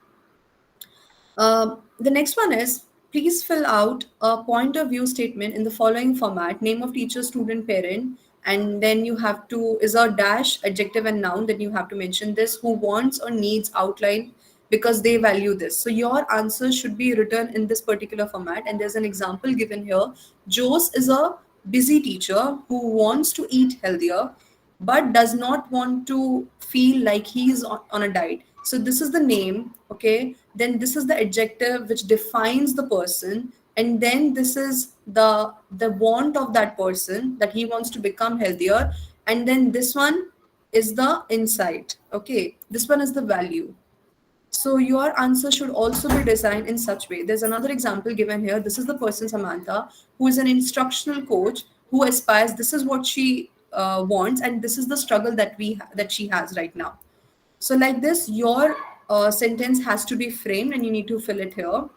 The next one is, please fill out a point of view statement in the following format: name of teacher, student, parent, and then you have to is a dash, adjective, and noun. Then you have to mention this, who wants or needs outline because they value this. So your answer should be written in this particular format. And there's an example given here. Jose is a busy teacher who wants to eat healthier but does not want to feel like he's on a diet. So this is the name, okay? Then this is the adjective which defines the person, and then this is the want of that person, that he wants to become healthier, and then this one is the insight, okay? This one is the value. So your answer should also be designed in such way. There's another example given here. This is the person, Samantha, who is an instructional coach who aspires. This is what she wants, and this is the struggle that she has right now. So like this, your sentence has to be framed, and you need to fill it here.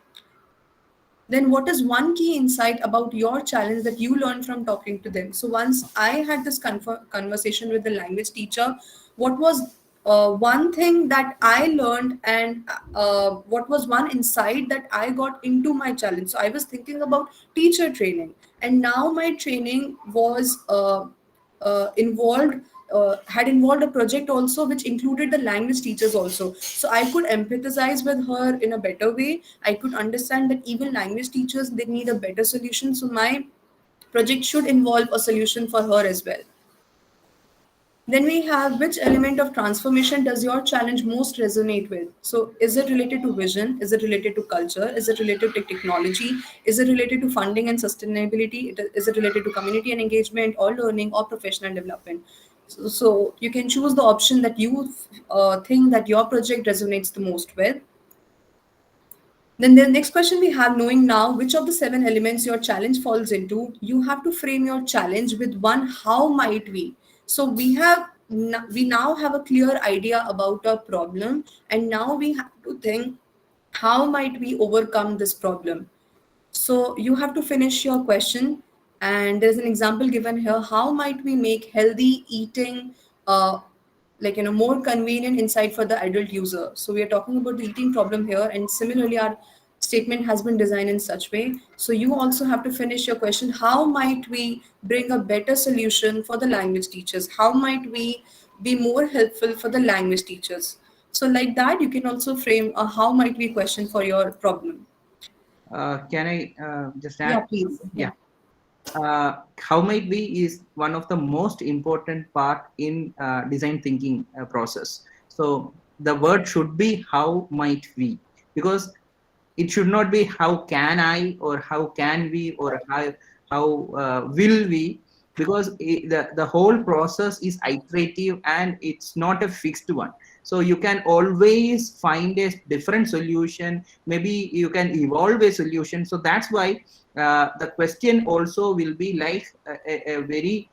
Then what is one key insight about your challenge that you learned from talking to them? So once I had this conversation with the language teacher, what was one thing that I learned, and what was one insight that I got into my challenge? So I was thinking about teacher training, and now my training was involved had involved a project also which included the language teachers also. So I could empathize with her in a better way. I could understand that even language teachers, they need a better solution. So my project should involve a solution for her as well. Then we have, which element of transformation does your challenge most resonate with? So is it related to vision? Is it related to culture? Is it related to technology? Is it related to funding and sustainability? Is it related to community and engagement, or learning, or professional development? So you can choose the option that you think that your project resonates the most with. Then the next question we have, knowing now which of the 7 elements your challenge falls into, you have to frame your challenge with one, how might we? So we now have a clear idea about our problem, and now we have to think, how might we overcome this problem? So you have to finish your question, and there's an example given here. How might we make healthy eating more convenient inside for the adult user. So we are talking about the eating problem here, and similarly our statement has been designed in such way. So you also have to finish your question: how might we bring a better solution for the language teachers? How might we be more helpful for the language teachers? So like that you can also frame a how might we question for your problem. Can I just add? Yeah, please. Yeah. How might we is one of the most important part in design thinking process. So the word should be how might we, because it should not be how can I or how can we or how will we, because the whole process is iterative and it's not a fixed one. So you can always find a different solution, maybe you can evolve a solution. So that's why the question also will be like a very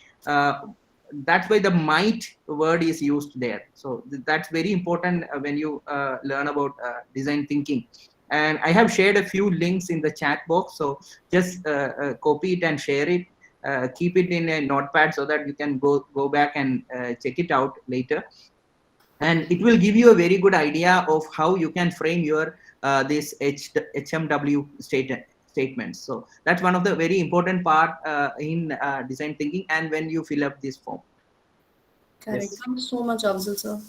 that's why the might word is used there. So that's very important when you learn about design thinking. And I have shared a few links in the chat box, so just copy it and share it. Keep it in a notepad so that you can go back and check it out later, and it will give you a very good idea of how you can frame your this HMW statements. So that's one of the very important part in design thinking, and when you fill up this form. Correct. Yes. Thank you so much, Afzal sir.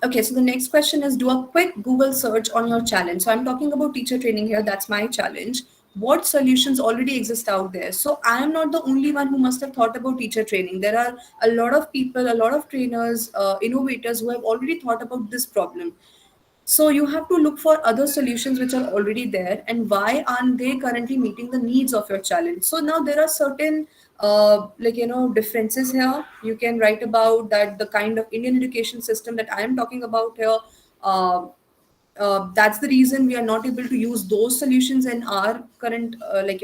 Okay, so the next question is: do a quick Google search on your challenge. So I'm talking about teacher training here. That's my challenge. What solutions already exist out there? So I am not the only one who must have thought about teacher training. There are a lot of people, a lot of trainers, innovators who have already thought about this problem. So you have to look for other solutions which are already there, and why aren't they currently meeting the needs of your challenge? So now there are certain differences here. You can write about that the kind of Indian education system that I am talking about here. Uh, that's the reason we are not able to use those solutions in our current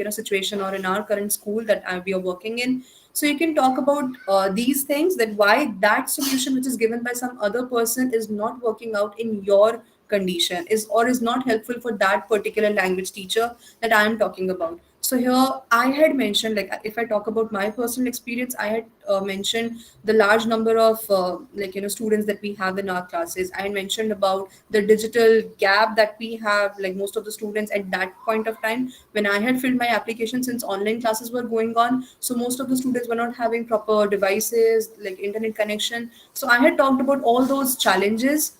situation, or in our current school that we are working in. So you can talk about these things, that why that solution which is given by some other person is not working out in your condition, is or is not helpful for that particular language teacher that I am talking about. So here I had mentioned, like if I talk about my personal experience, I had mentioned the large number of students that we have in our classes. I mentioned about the digital gap that we have, like most of the students at that point of time when I had filled my application, since online classes were going on, so most of the students were not having proper devices like internet connection. So I had talked about all those challenges,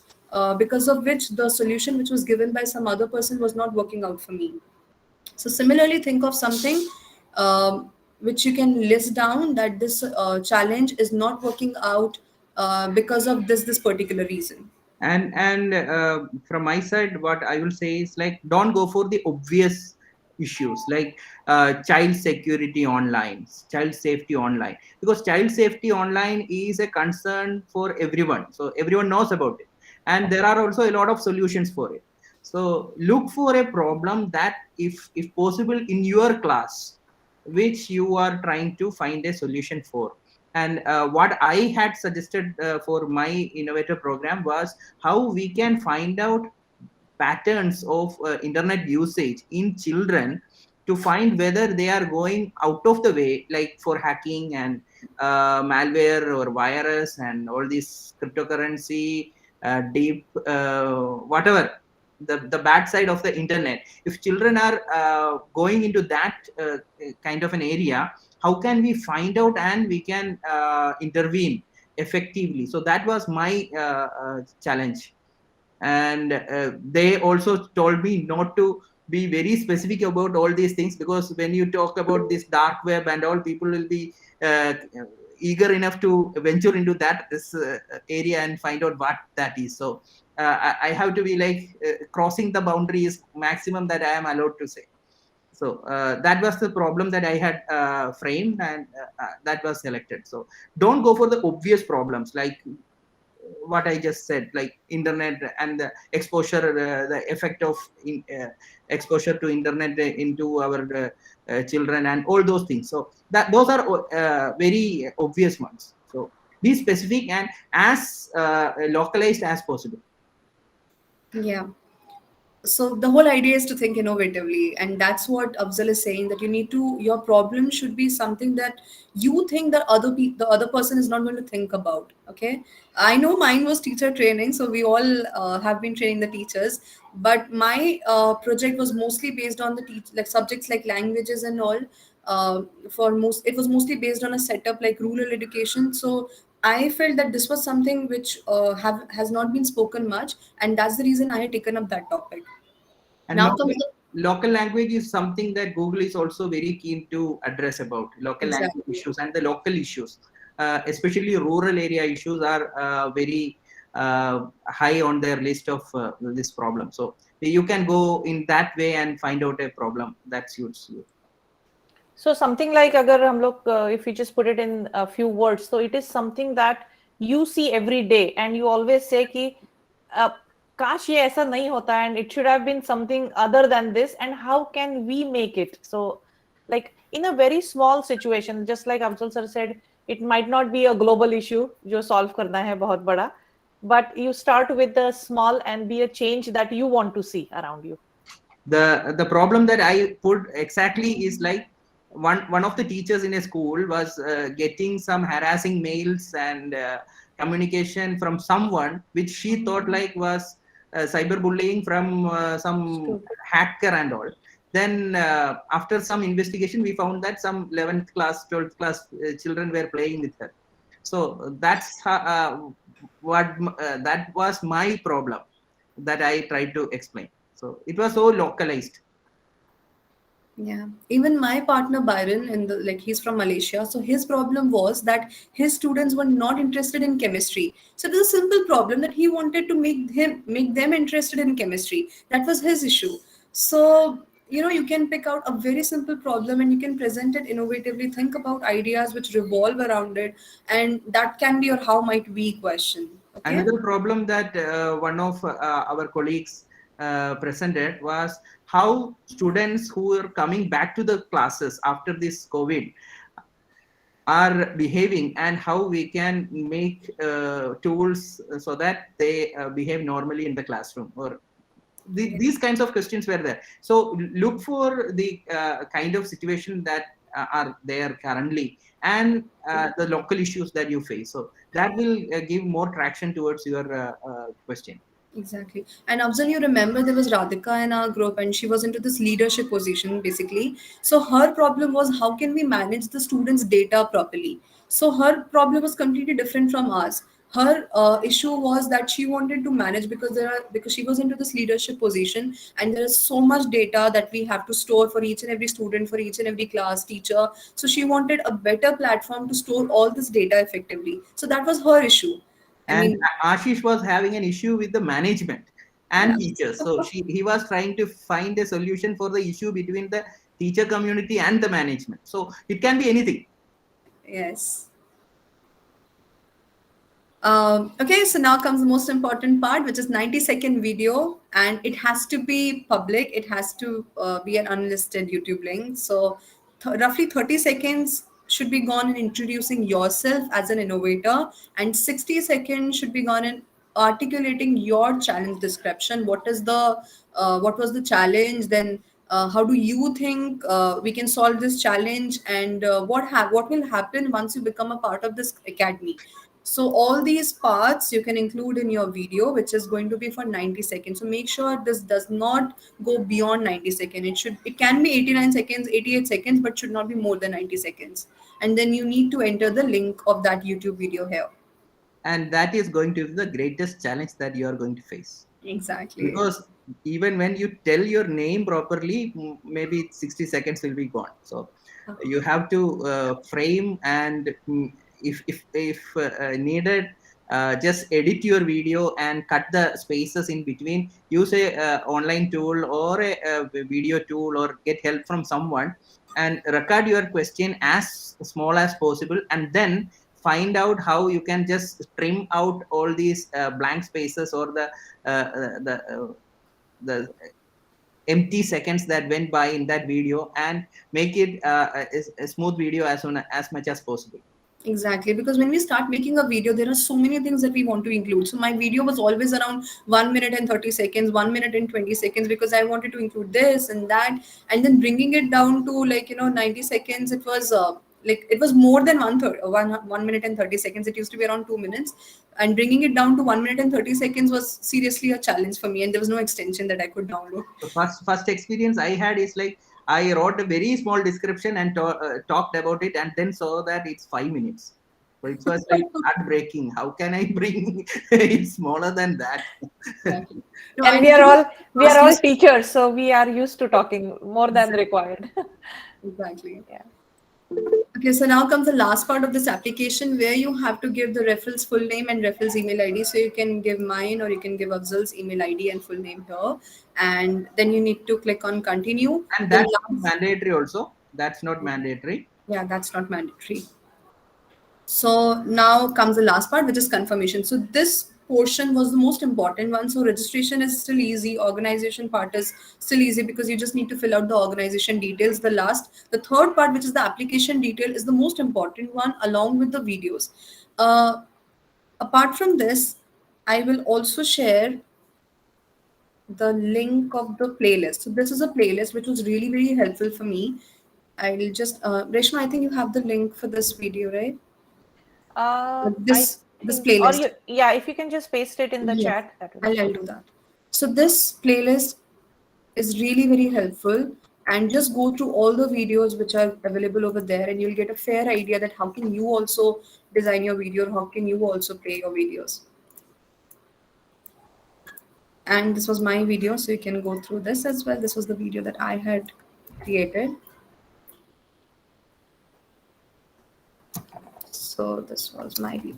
because of which the solution which was given by some other person was not working out for me. So similarly, think of something which you can list down, that this challenge is not working out because of this particular reason. And from my side, what I will say is, like, don't go for the obvious issues like child security online, child safety online, because child safety online is a concern for everyone, so everyone knows about it, and there are also a lot of solutions for it. So look for a problem that if possible in your class, which you are trying to find a solution for. And what I had suggested for my innovator program was how we can find out patterns of internet usage in children, to find whether they are going out of the way, like for hacking and malware or virus and all this cryptocurrency, deep whatever, the bad side of the internet. If children are going into that kind of an area, how can we find out and we can intervene effectively? So that was my challenge. And they also told me not to be very specific about all these things, because when you talk about this dark web and all, people will be eager enough to venture into that this area and find out what that is. So I have to be like crossing the boundary is maximum that I am allowed to say. So that was the problem that I had framed, and that was selected. So don't go for the obvious problems like what I just said, like internet and the exposure, the effect of exposure to internet into our children and all those things. So that those are very obvious ones. So be specific and as localized as possible. Yeah. So the whole idea is to think innovatively, and that's what Afzal is saying, that you need to, your problem should be something that you think that the other person is not going to think about. Okay, I know mine was teacher training, so we all have been training the teachers, but my project was mostly based on the like subjects like languages and all. For most, it was mostly based on a setup like rural education. So I felt that this was something which have has not been spoken much, and that's the reason I had taken up that topic. And Now comes the local language is something that Google is also very keen to address about local language exactly. issues and the local issues, especially rural area issues are very high on their list of this problem. So you can go in that way and find out a problem that suits you. So something like अगर हम लोग if we just put it in a few words, so it is something that you see every day and you always say कि uh, काश ये ऐसा नहीं होता and it should have been something other than this and how can we make it? So like in a very small situation, just like Abdul sir said, it might not be a global issue जो solve करना है बहुत बड़ा, but you start with the small and be a change that you want to see around you. The problem that I put exactly is like one of the teachers in a school was getting some harassing mails and communication from someone which she thought like was cyberbullying from some hacker and all. Then after some investigation we found that some 11th class 12th class children were playing with her. So that's what that was my problem that I tried to explain. So it was so localized. Yeah, even my partner Byron, in the like, he's from Malaysia, so his problem was that his students were not interested in chemistry. So it was a simple problem that he wanted to make them interested in chemistry. That was his issue. So you can pick out a very simple problem and you can present it innovatively. Think about ideas which revolve around it, and that can be your how might we question. Okay. Another problem that one of our colleagues presented was how students who are coming back to the classes after this COVID are behaving and how we can make tools so that they behave normally in the classroom, or these kinds of questions were there. So look for the kind of situation that are there currently and the local issues that you face. So that will give more traction towards your question. Exactly. And Afzal, you remember there was Radhika in our group and she was into this leadership position basically. So her problem was how can we manage the students' data properly? So her problem was completely different from ours. Her issue was that she wanted to manage because she was into this leadership position and there is so much data that we have to store for each and every student, for each and every class teacher. So she wanted a better platform to store all this data effectively. So that was her issue. I And mean, Ashish was having an issue with the management and yeah. teachers. So he was trying to find a solution for the issue between the teacher community and the management. So it can be anything. Yes. Okay, so now comes the most important part, which is 90-second video, and it has to be public. It has to be an unlisted YouTube link. So roughly 30 seconds should be gone in introducing yourself as an innovator, and 60 seconds should be gone in articulating your challenge description. What was the challenge? Then how do you think we can solve this challenge, and what will happen once you become a part of this academy? So all these parts you can include in your video, which is going to be for 90 seconds. So make sure this does not go beyond 90 seconds. It can be 89 seconds, 88 seconds, but should not be more than 90 seconds. And then you need to enter the link of that YouTube video here. And that is going to be the greatest challenge that you are going to face. Exactly. Because even when you tell your name properly, maybe 60 seconds will be gone. So you have to frame and if needed, just edit your video and cut the spaces in between. Use a online tool or a video tool or get help from someone and record your question as small as possible, and then find out how you can just trim out all these blank spaces or the empty seconds that went by in that video and make it a smooth video as much as possible. Exactly, because when we start making a video, there are so many things that we want to include. So my video was always around 1 minute and 30 seconds, 1 minute and 20 seconds, because I wanted to include this and that, and then bringing it down to 90 seconds. It was it was more than 1 minute and 30 seconds. It used to be around 2 minutes, and bringing it down to 1 minute and 30 seconds was seriously a challenge for me, and there was no extension that I could download. The first experience I had is like I wrote a very small description and talked about it, and then saw that it's 5 minutes. So it was like heartbreaking. How can I bring it smaller than that? Exactly. No, And I we are need all to- teachers, so we are used to talking more than required. Exactly. Yeah. Okay, so now comes the last part of this application where you have to give the referral's full name and referral's email ID. So you can give mine or you can give Afzal's email ID and full name here. And then you need to click on continue. And The that's last- mandatory also. That's not mandatory. yeah, that's not mandatory. So now comes the last part, which is confirmation. So this portion was the most important one. So registration is still easy. Organization part is still easy because you just need to fill out the organization details. The third part, which is the application detail, is the most important one along with the videos. Uh, Apart from this, I will also share the link of the playlist. So this is a playlist which was really, very helpful for me. I'll just, Reshma, I think you have the link for this video, right? I This think, or playlist. yeah, if you can just paste it in the Yes, chat, that would be I'll do that. So this playlist is really, very helpful, and just go through all the videos which are available over there, and you'll get a fair idea that how can you also design your video, or how can you also play your videos. And this was my video, so you can go through this as well. This was the video that I had created. So this was my video.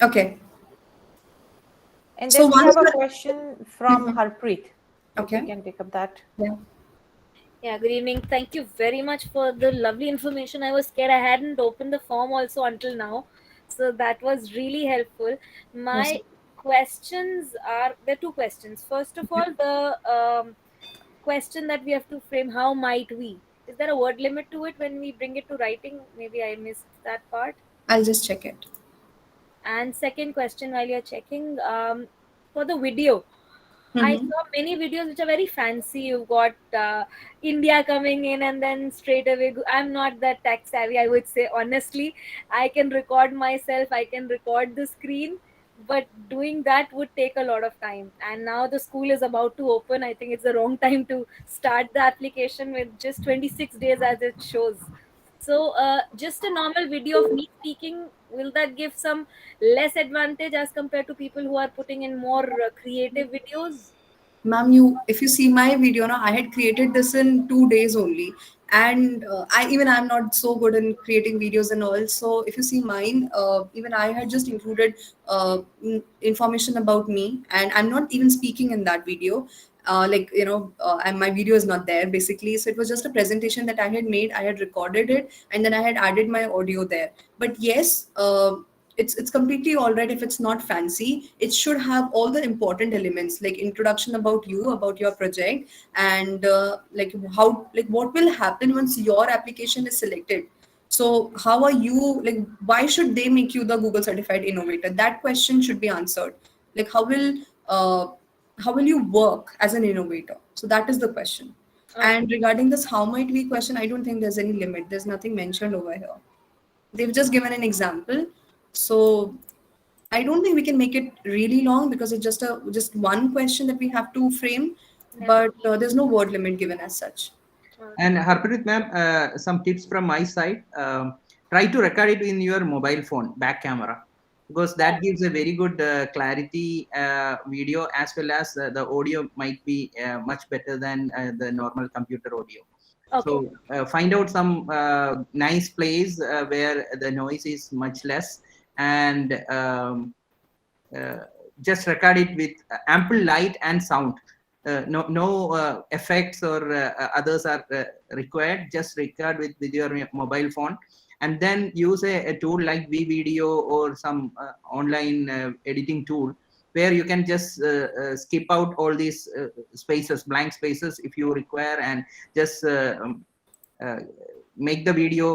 Okay. And So then we once have a the- question from Harpreet. If Okay. you can pick up that. Yeah. Yeah, good evening. Thank you very much for the lovely information. I was scared I hadn't opened the form also until now. So that was really helpful. My Yes. questions are there are two questions. First of all, the question that we have to frame, how might we? Is there a word limit to it when we bring it to writing? Maybe I missed that part. I'll just check it. And second question, while you're checking, for the video, I saw many videos which are very fancy. You've got India coming in, and then straight away. I'm not that tech savvy, I would say. Honestly, I can record myself, I can record the screen, but doing that would take a lot of time. And now the school is about to open. I think it's the wrong time to start the application with just 26 days as it shows. So, just a normal video of me speaking, will that give some less advantage as compared to people who are putting in more creative videos? Ma'am, if you see my video now, I had created this in 2 days only, and I'm not so good in creating videos and all. So if you see mine, even I had just included information about me, and I'm not even speaking in that video. And my video is not there basically. So it was just a presentation that I had made. I had recorded it, and then I had added my audio there. But yes, it's completely all right if it's not fancy. It should have all the important elements like introduction about you, about your project, and what will happen once your application is selected. So how are you, like, why should they make you the Google Certified Innovator? That question should be answered. Like, how will you work as an innovator? So that is the question. And regarding this how might we question, I don't think there's any limit. There's nothing mentioned over here. They've just given an example. So I don't think we can make it really long because it's just one question that we have to frame, but there's no word limit given as such. And Harpreet ma'am, some tips from my side. Try to record it in your mobile phone back camera, because that gives a very good clarity video, as well as the audio might be much better than the normal computer audio. Okay. So find out some nice place where the noise is much less, and just record it with ample light and sound. No effects or others are required. Just record with your mobile phone, and then use a tool like vVideo or some online editing tool, where you can just skip out all these spaces, blank spaces if you require, and just make the video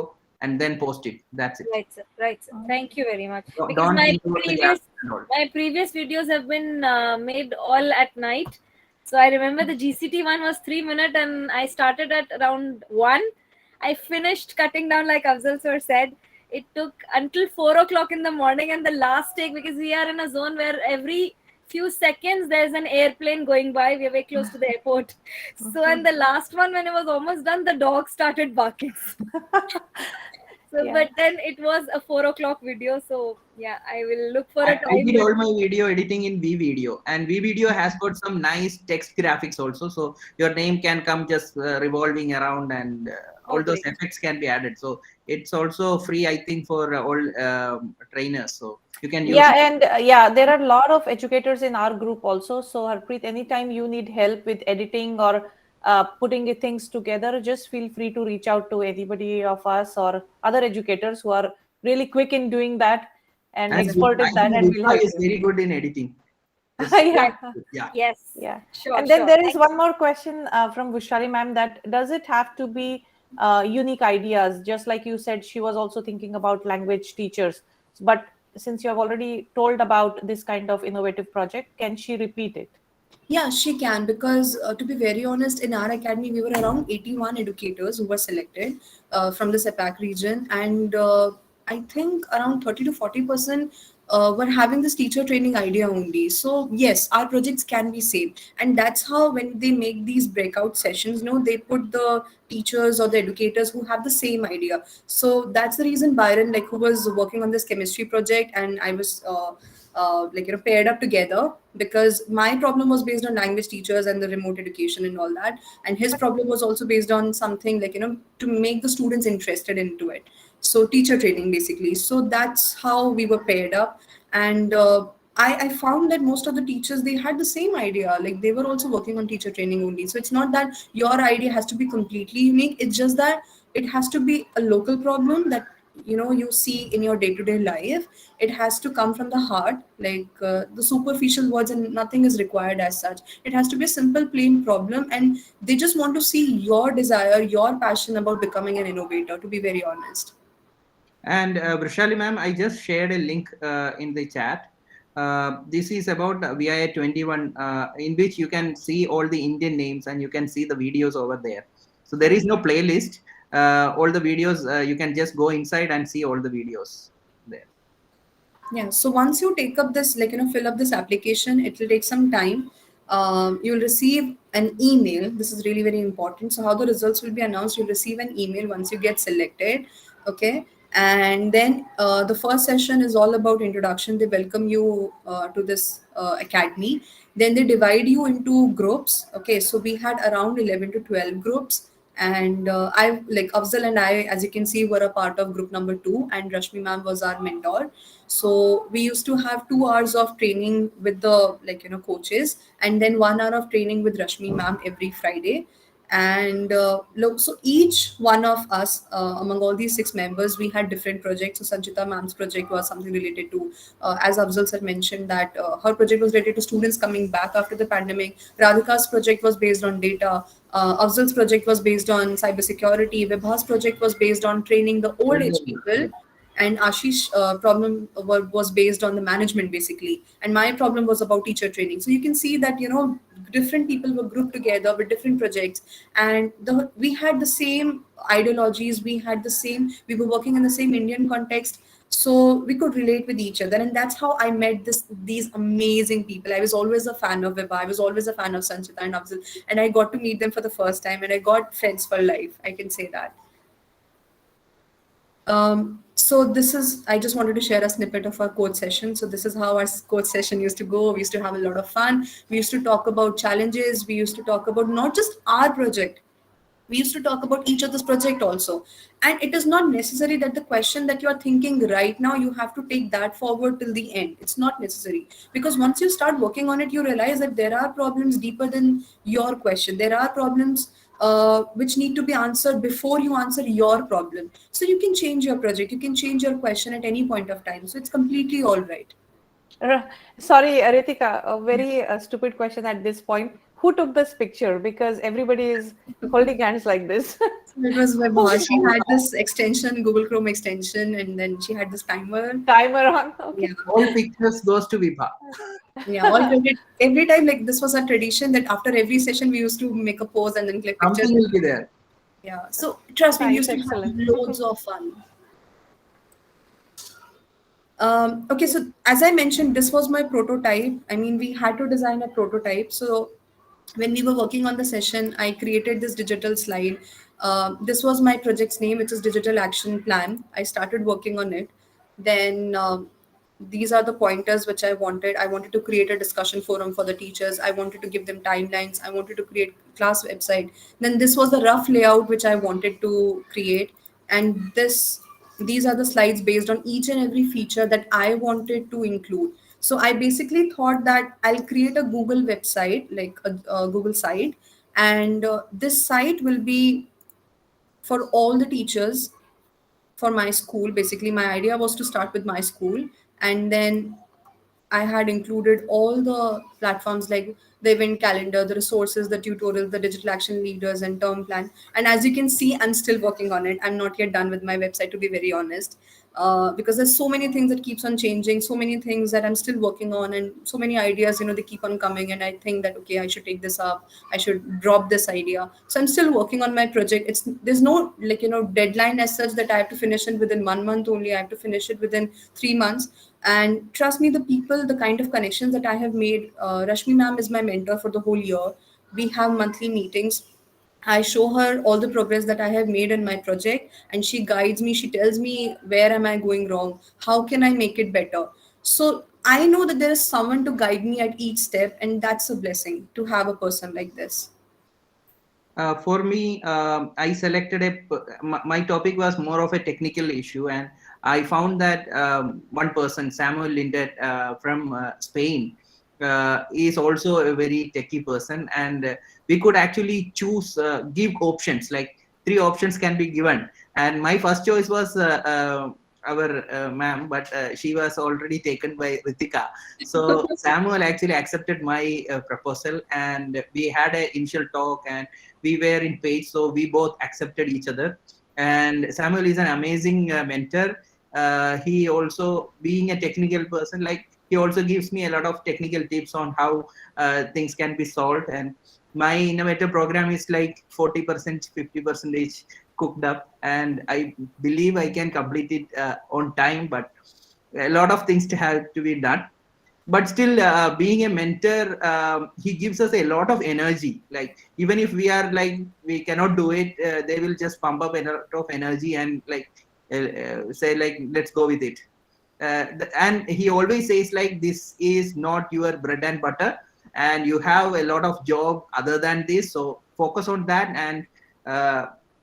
and then post it. That's it. Right, sir. Right, sir. Thank you very much. Because Don't my think about the graphics and all. previous videos have been made all at night. So I remember the GCT one was 3 minutes, and I started at around 1. I finished cutting down, like Afzal sir said. It took until 4 o'clock in the morning, and the last take, because we are in a zone where every few seconds there's an airplane going by. We are very close to the airport. So, and the last one, when it was almost done, the dog started barking. So, Yeah. but then it was a 4 o'clock video. So, yeah, I will look for a I time. did all my video editing in VVideo, and VVideo has got some nice text graphics also. So your name can come just revolving around, and all those great. effects can be added. So it's also free, I think, for all trainers. So you can use Yeah, it. and yeah, there are a lot of educators in our group also. So Harpreet, anytime you need help with editing or putting the things together, just feel free to reach out to anybody of us or other educators who are really quick in doing that and And expert I in that, think and will Vipra help is you. very good in editing. Yes. Yeah. Yeah. Yes. Yeah. Sure. And then sure. there is one more question from Vushali ma'am, that does it have to be unique ideas? Just like you said, she was also thinking about language teachers. But since you have already told about this kind of innovative project, can she repeat it? Yeah, she can, because to be very honest, in our academy, we were around 81 educators who were selected from the SEPAC region, and I think around 30 to 40% were having this teacher training idea only. So yes, our projects can be same, and that's how when they make these breakout sessions, they put the teachers or the educators who have the same idea. So that's the reason Byron, like, who was working on this chemistry project, and I was. Paired up together, because my problem was based on language teachers and the remote education and all that, and his problem was also based on something to make the students interested into it, so teacher training basically. So that's how we were paired up. And I found that most of the teachers, they had the same idea, like they were also working on teacher training only. So it's not that your idea has to be completely unique, it's just that it has to be a local problem that you see in your day-to-day life. It has to come from the heart, like the superficial words, and nothing is required as such. It has to be a simple plain problem, and they just want to see your desire, your passion about becoming an innovator, to be very honest. And Vrishali ma'am, I just shared a link in the chat. This is about VIA 21, in which you can see all the Indian names and you can see the videos over there. So there is no playlist. All the videos, you can just go inside and see all the videos there. Yeah, so once you take up this, fill up this application, it will take some time. You'll receive an email. This is really very important. So how the results will be announced, you'll receive an email once you get selected. Okay. And then the first session is all about introduction. They welcome you to this academy. Then they divide you into groups. Okay. So we had around 11 to 12 groups. And I, like Afzal and I, as you can see, were a part of group number 2, and Rashmi ma'am was our mentor. So we used to have 2 hours of training with the coaches, and then 1 hour of training with Rashmi ma'am every Friday. And look, so each one of us, among all these 6 members, we had different projects. So Sanchita ma'am's project was something related to, as Afzal sir mentioned, that her project was related to students coming back after the pandemic. Radhika's project was based on data. Afzal's project was based on cybersecurity. Vibha's project was based on training the old age people. And Ashish problem was based on the management basically, and my problem was about teacher training. So you can see that different people were grouped together with different projects, and we had the same ideologies, we were working in the same Indian context, so we could relate with each other. And that's how I met these amazing people. I was always a fan of Vibha, I was always a fan of Sanchita and Afzal, and I got to meet them for the first time, and I got friends for life, I can say that. So this is, I just wanted to share a snippet of our code session. So this is how our code session used to go. We used to have a lot of fun. We used to talk about challenges. We used to talk about not just our project. We used to talk about each other's project also. And it is not necessary that the question that you are thinking right now, you have to take that forward till the end. It's not necessary. Because once you start working on it, you realize that there are problems deeper than your question. There are problems which need to be answered before you answer your problem. So you can change your project, you can change your question at any point of time. So it's completely all right. Sorry, Ritika, a very stupid question at this point. Who took this picture? Because everybody is holding hands like this. So it was Vibha. She had this extension, Google Chrome extension, and then she had this timer. Timer on. Yeah, Okay. All pictures goes to Vibha. yeah. All credit. Every time, like this was a tradition that after every session we used to make a pose and then click pictures. Something will be there. Yeah. So trust me, we Nice, used to have excellent. loads of fun. Okay, so as I mentioned, this was my prototype. I mean, we had to design a prototype. So when we were working on the session, I created this digital slide. This was my project's name, which is Digital Action Plan. I started working on it. Then these are the pointers which I wanted. I wanted to create a discussion forum for the teachers. I wanted to give them timelines. I wanted to create class website. Then this was the rough layout which I wanted to create. And these are the slides based on each and every feature that I wanted to include. So I basically thought that I'll create a Google website, like a Google site, and this site will be for all the teachers for my school. Basically, my idea was to start with my school, and then I had included all the platforms like the event calendar, the resources, the tutorials, the digital action leaders, and term plan. And as you can see, I'm still working on it. I'm not yet done with my website, to be very honest, because there's so many things that keeps on changing, so many things that I'm still working on, and so many ideas. They keep on coming, and I think that okay, I should take this up. I should drop this idea. So I'm still working on my project. There's no deadline as such that I have to finish it within 1 month only. I have to finish it within 3 months. And trust me, the people, the kind of connections that I have made, Rashmi ma'am is my mentor for the whole year. We have monthly meetings. I show her all the progress that I have made in my project, and she guides me. She tells me where am I going wrong, how can I make it better. So I know that there is someone to guide me at each step, and that's a blessing to have a person like this. For me, I selected my topic was more of a technical issue, and I found that one person, Samuel Lindet from Spain, is also a very techie person, and we could actually choose, give options, like 3 options can be given. And my first choice was our ma'am, but she was already taken by Ritika. So Samuel actually accepted my proposal, and we had an initial talk, and we were in page, so we both accepted each other. And Samuel is an amazing mentor. He also, being a technical person, like he also gives me a lot of technical tips on how things can be solved. And my innovator program is like 40%, 50% cooked up, and I believe I can complete it on time, but a lot of things to have to be done. But still, being a mentor, he gives us a lot of energy. Like even if we are like we cannot do it, they will just pump up a lot of energy and like say like let's go with it. And he always says like this is not your bread and butter, and you have a lot of job other than this, so focus on that, and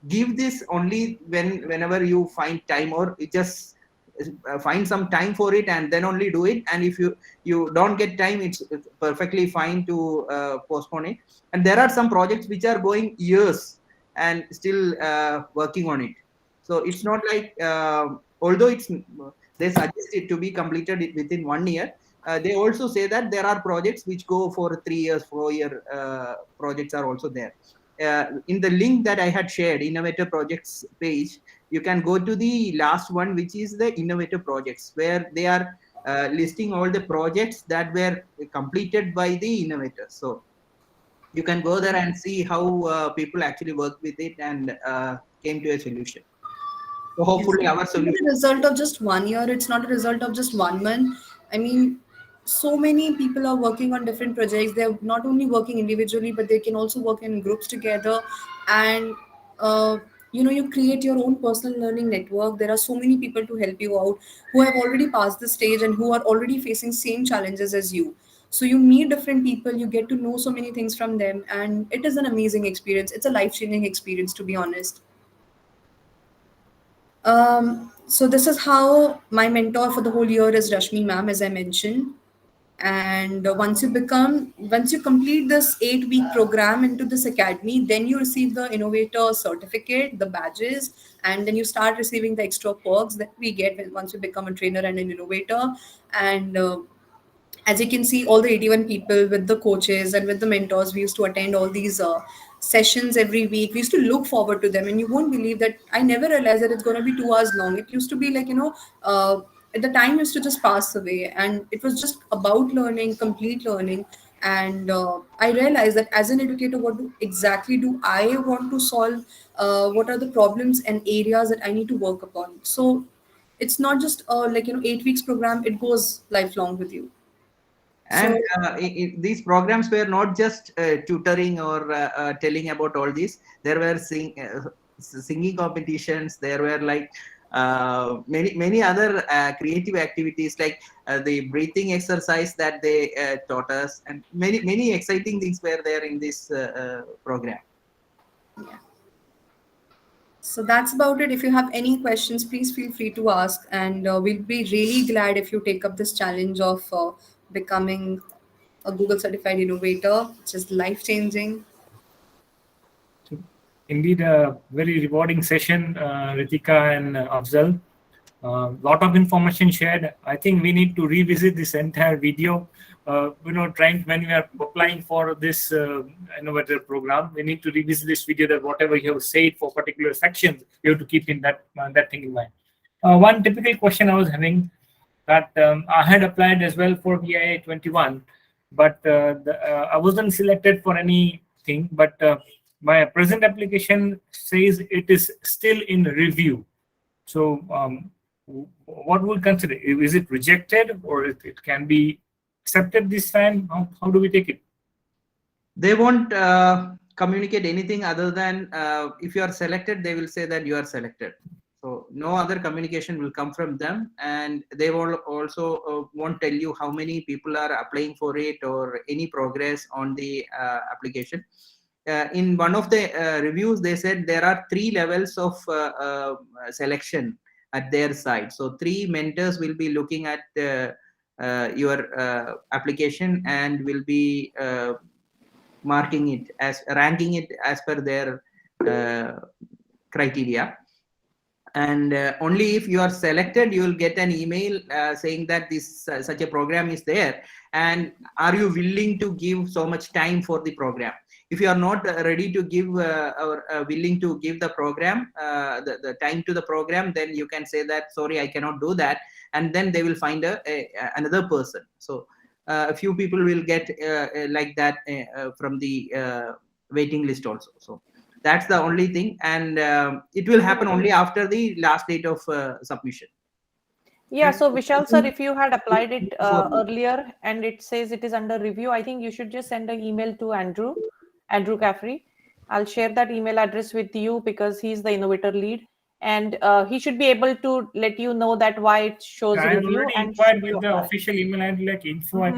give this only whenever you find time, or just find some time for it and then only do it. And if you don't get time, it's perfectly fine to postpone it. And there are some projects which are going years and still working on it. So it's not like although they suggest it to be completed within 1 year, they also say that there are projects which go for 3 years, 4 year projects are also there. In the link that I had shared, Innovator Projects page, you can go to the last one, which is the Innovator Projects, where they are listing all the projects that were completed by the innovators. So you can go there and see how people actually worked with it and came to a solution. So hopefully our It's not solution. a result of just 1 year. It's not a result of just 1 month. I mean, so many people are working on different projects. They're not only working individually, but they can also work in groups together. And you create your own personal learning network. There are so many people to help you out who have already passed the stage and who are already facing same challenges as you. So you meet different people, you get to know so many things from them, and it is an amazing experience. It's a life-changing experience, to be honest. So this is how my mentor for the whole year is Rashmi ma'am, as I mentioned. And once you complete this 8 week program into this academy, then you receive the innovator certificate, the badges, and then you start receiving the extra perks that we get once we become a trainer and an innovator. And As you can see, all the 81 people with the coaches and with the mentors, we used to attend all these sessions every week. We used to look forward to them, and you won't believe that I never realized that it's going to be 2 hours long. It used to be like, the time used to just pass away, and it was just about learning, complete learning. And I realized that as an educator, exactly do I want to solve? What are the problems and areas that I need to work upon? So it's not just 8 weeks program, it goes lifelong with you. And So these programs were not just tutoring or telling about all this. There were singing competitions. There were like many other creative activities, like the breathing exercise that they taught us, and many exciting things were there in this program. So that's about it. If you have any questions, please feel free to ask, and we'll be really glad if you take up this challenge of becoming a Google Certified Innovator, which is life changing. So indeed, a very rewarding session, Ritika and Afzal. Lot of information shared. I think we need to revisit this entire video. Trying when we are applying for this innovator program, we need to revisit this video, that whatever you have said for particular sections, you have to keep in that thing in mind. One typical question I was having, that I had applied as well for VIA 21, but I wasn't selected for anything. But my present application says it is still in review. So what would consider? Is it rejected, or it can be accepted this time? How do we take it? They won't communicate anything other than if you are selected, they will say that you are selected. So no other communication will come from them, and they will also won't tell you how many people are applying for it or any progress on the application. In one of the reviews, they said there are 3 levels of selection at their side. So 3 mentors will be looking at your application and will be ranking it as per their criteria. And only if you are selected, you will get an email saying that this such a program is there, and are you willing to give so much time for the program. If you are not ready to give or willing to give the program, the time to the program, then you can say that, sorry, I cannot do that, and then they will find another person. So a few people will get like that from the waiting list also. So that's the only thing, and it will happen only after the last date of submission. Yeah, so Vishal sir, if you had applied it earlier and it says it is under review, I think you should just send an email to Andrew Caffrey. I'll share that email address with you because he's the innovator lead, and he should be able to let you know that why it shows I have review. already And inquired with the official email ID, like info at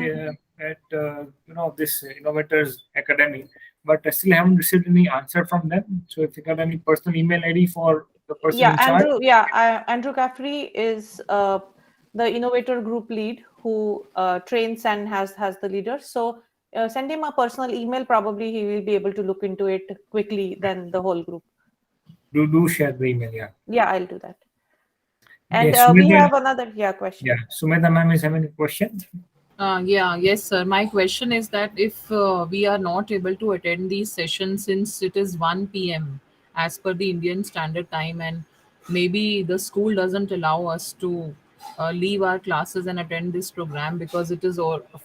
this Innovators Academy, but I still haven't received any answer from them. So if you got any personal email ID for the person in charge. Andrew Caffrey is the innovator group lead who trains and has the leaders. So send him a personal email. Probably he will be able to look into it quickly than the whole group. Do share the email. Yeah, I'll do that. And yes, we have another question. Yeah, Sumedha ma'am is having a question. Yes, sir. My question is that if we are not able to attend these sessions since it is 1 p.m. as per the Indian Standard Time, and maybe the school doesn't allow us to leave our classes and attend this program because it is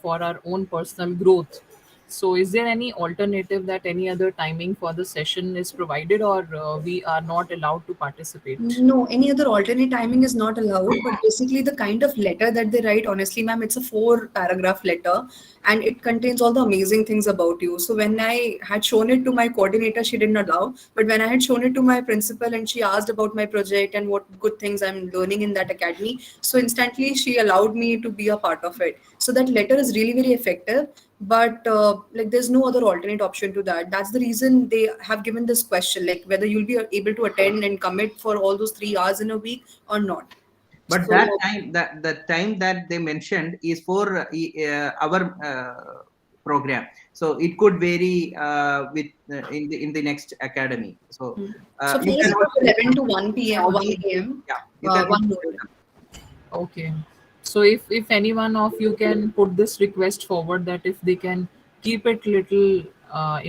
for our own personal growth. So is there any alternative that any other timing for the session is provided, or we are not allowed to participate? No, any other alternate timing is not allowed. But basically, the kind of letter that they write, honestly, ma'am, it's a 4-paragraph letter, and it contains all the amazing things about you. So when I had shown it to my coordinator, she didn't allow. But when I had shown it to my principal and she asked about my project and what good things I'm learning in that academy, so instantly she allowed me to be a part of it. So that letter is really very effective. But there's no other alternate option to that. That's the reason they have given this question, like whether you'll be able to attend and commit for all those 3 hours in a week or not. But So, that time, the time that they mentioned is for our program. So it could vary with in the next academy. So so you for us can it was 11 to 1 p.m. 1 a.m. Yeah, you can Okay. So if any one of you can put this request forward, that if they can keep it little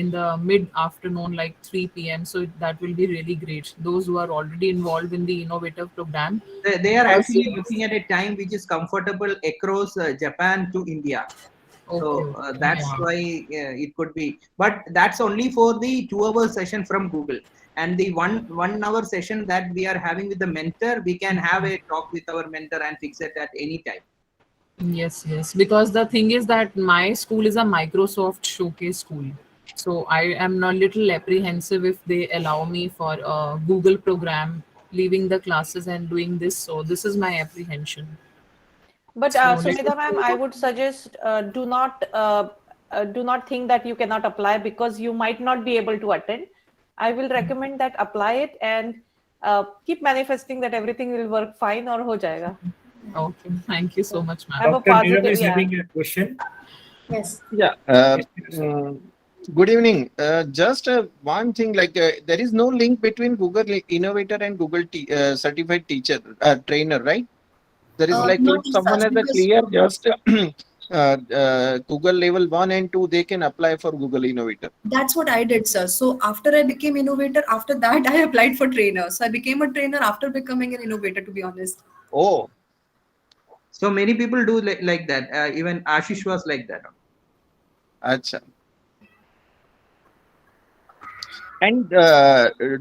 in the mid afternoon, like 3 p.m., so that will be really great. Those who are already involved in the innovative program. They are Because- actually looking at a time which is comfortable across Japan to India. Okay, So okay. that's Yeah. why it could be, but that's only for the 2-hour session from Google. And the one hour session that we are having with the mentor, we can have a talk with our mentor and fix it at any time. Yes, yes. Because the thing is that my school is a Microsoft showcase school. So I am a little apprehensive if they allow me for a Google program, leaving the classes and doing this. So this is my apprehension. But So Sumita ma'am, I would suggest do not think that you cannot apply because you might not be able to attend. I will recommend that apply it and keep manifesting that everything will work fine or ho jayega. okay, thank you so much, ma'am. Have a Dr. Nirav positive, is yeah. having a question. Yes. Yeah. Yes, sir. Good evening. Just one thing, like there is no link between Google Innovator and Google Certified Teacher Trainer, right? There is like No, if someone such has a because clear just Google level 1 and 2, they can apply for Google Innovator. that's what I did, sir. So after I became innovator, after that I applied for trainer. So I became a trainer after becoming an innovator, to be honest. Oh, So many people do like that. Even Ashish was like that. acha. And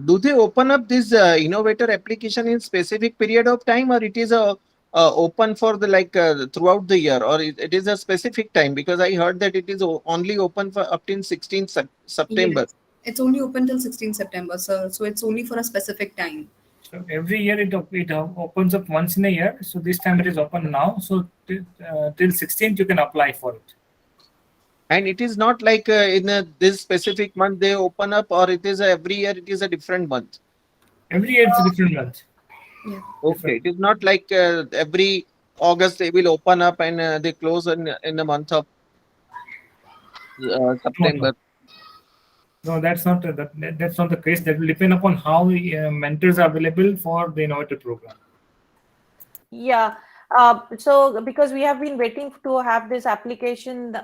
do they open up this innovator application in specific period of time, or it is a open for the like throughout the year, or it is a specific time? Because I heard that it is only open for up till 16th September. Yes. It's only open till 16 September, sir. So it's only for a specific time. So every year it opens up once in a year. So this time it is open now. So till 16th you can apply for it. And it is not like in this specific month they open up, or it is every year it is a different month. Every year it's a different month. Yeah. Okay, it is not like every August they will open up and they close in the month of September. No, that's not that's not the case. That will depend upon how mentors are available for the innovator program. Yeah. So because we have been waiting to have this application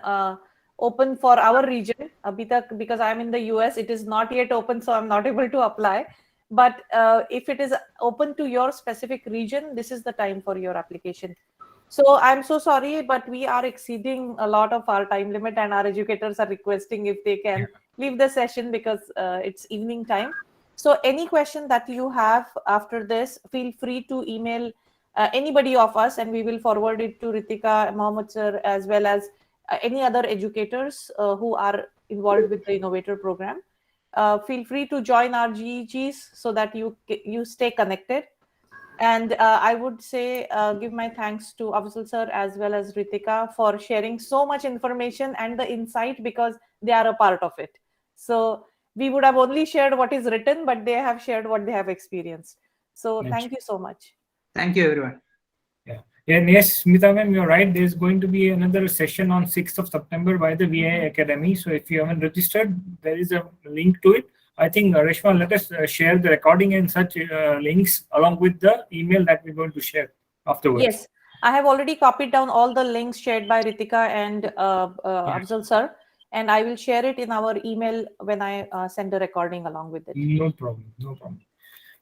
open for our region, abhi tak, because I'm in the US, it is not yet open, so I'm not able to apply. But if it is open to your specific region, this is the time for your application. So I'm so sorry, but we are exceeding a lot of our time limit, and our educators are requesting if they can leave the session because it's evening time. So any question that you have after this, feel free to email anybody of us, and we will forward it to Ritika, Mohammed sir, as well as any other educators who are involved with the innovator program. Feel free to join our GEGs so that you stay connected. And I would say give my thanks to Afzal sir as well as Ritika for sharing so much information and the insight, because they are a part of it. So we would have only shared what is written, but they have shared what they have experienced. So thank you so much. Thank you, everyone. Yeah. And yes, Smita ma'am, you're right. There's going to be another session on 6th of September by the VA Academy. So if you haven't registered, there is a link to it. I think Reshma, let us share the recording and such links along with the email that we're going to share afterwards. Yes, I have already copied down all the links shared by Ritika and Afzal sir, and I will share it in our email when I send the recording along with it. No problem. No problem.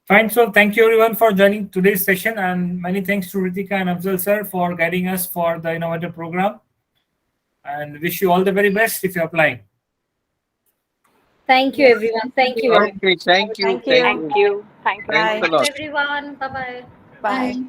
Fine. So thank you everyone for joining today's session, and many thanks to Ritika and Afzal sir for guiding us for the innovator program, and wish you all the very best if you're applying. Thank you, everyone. Thank you. Okay, thank you. Thank you. Thank you. Thank you. Bye. Thanks a lot. Everyone. Bye-bye. Bye. Bye.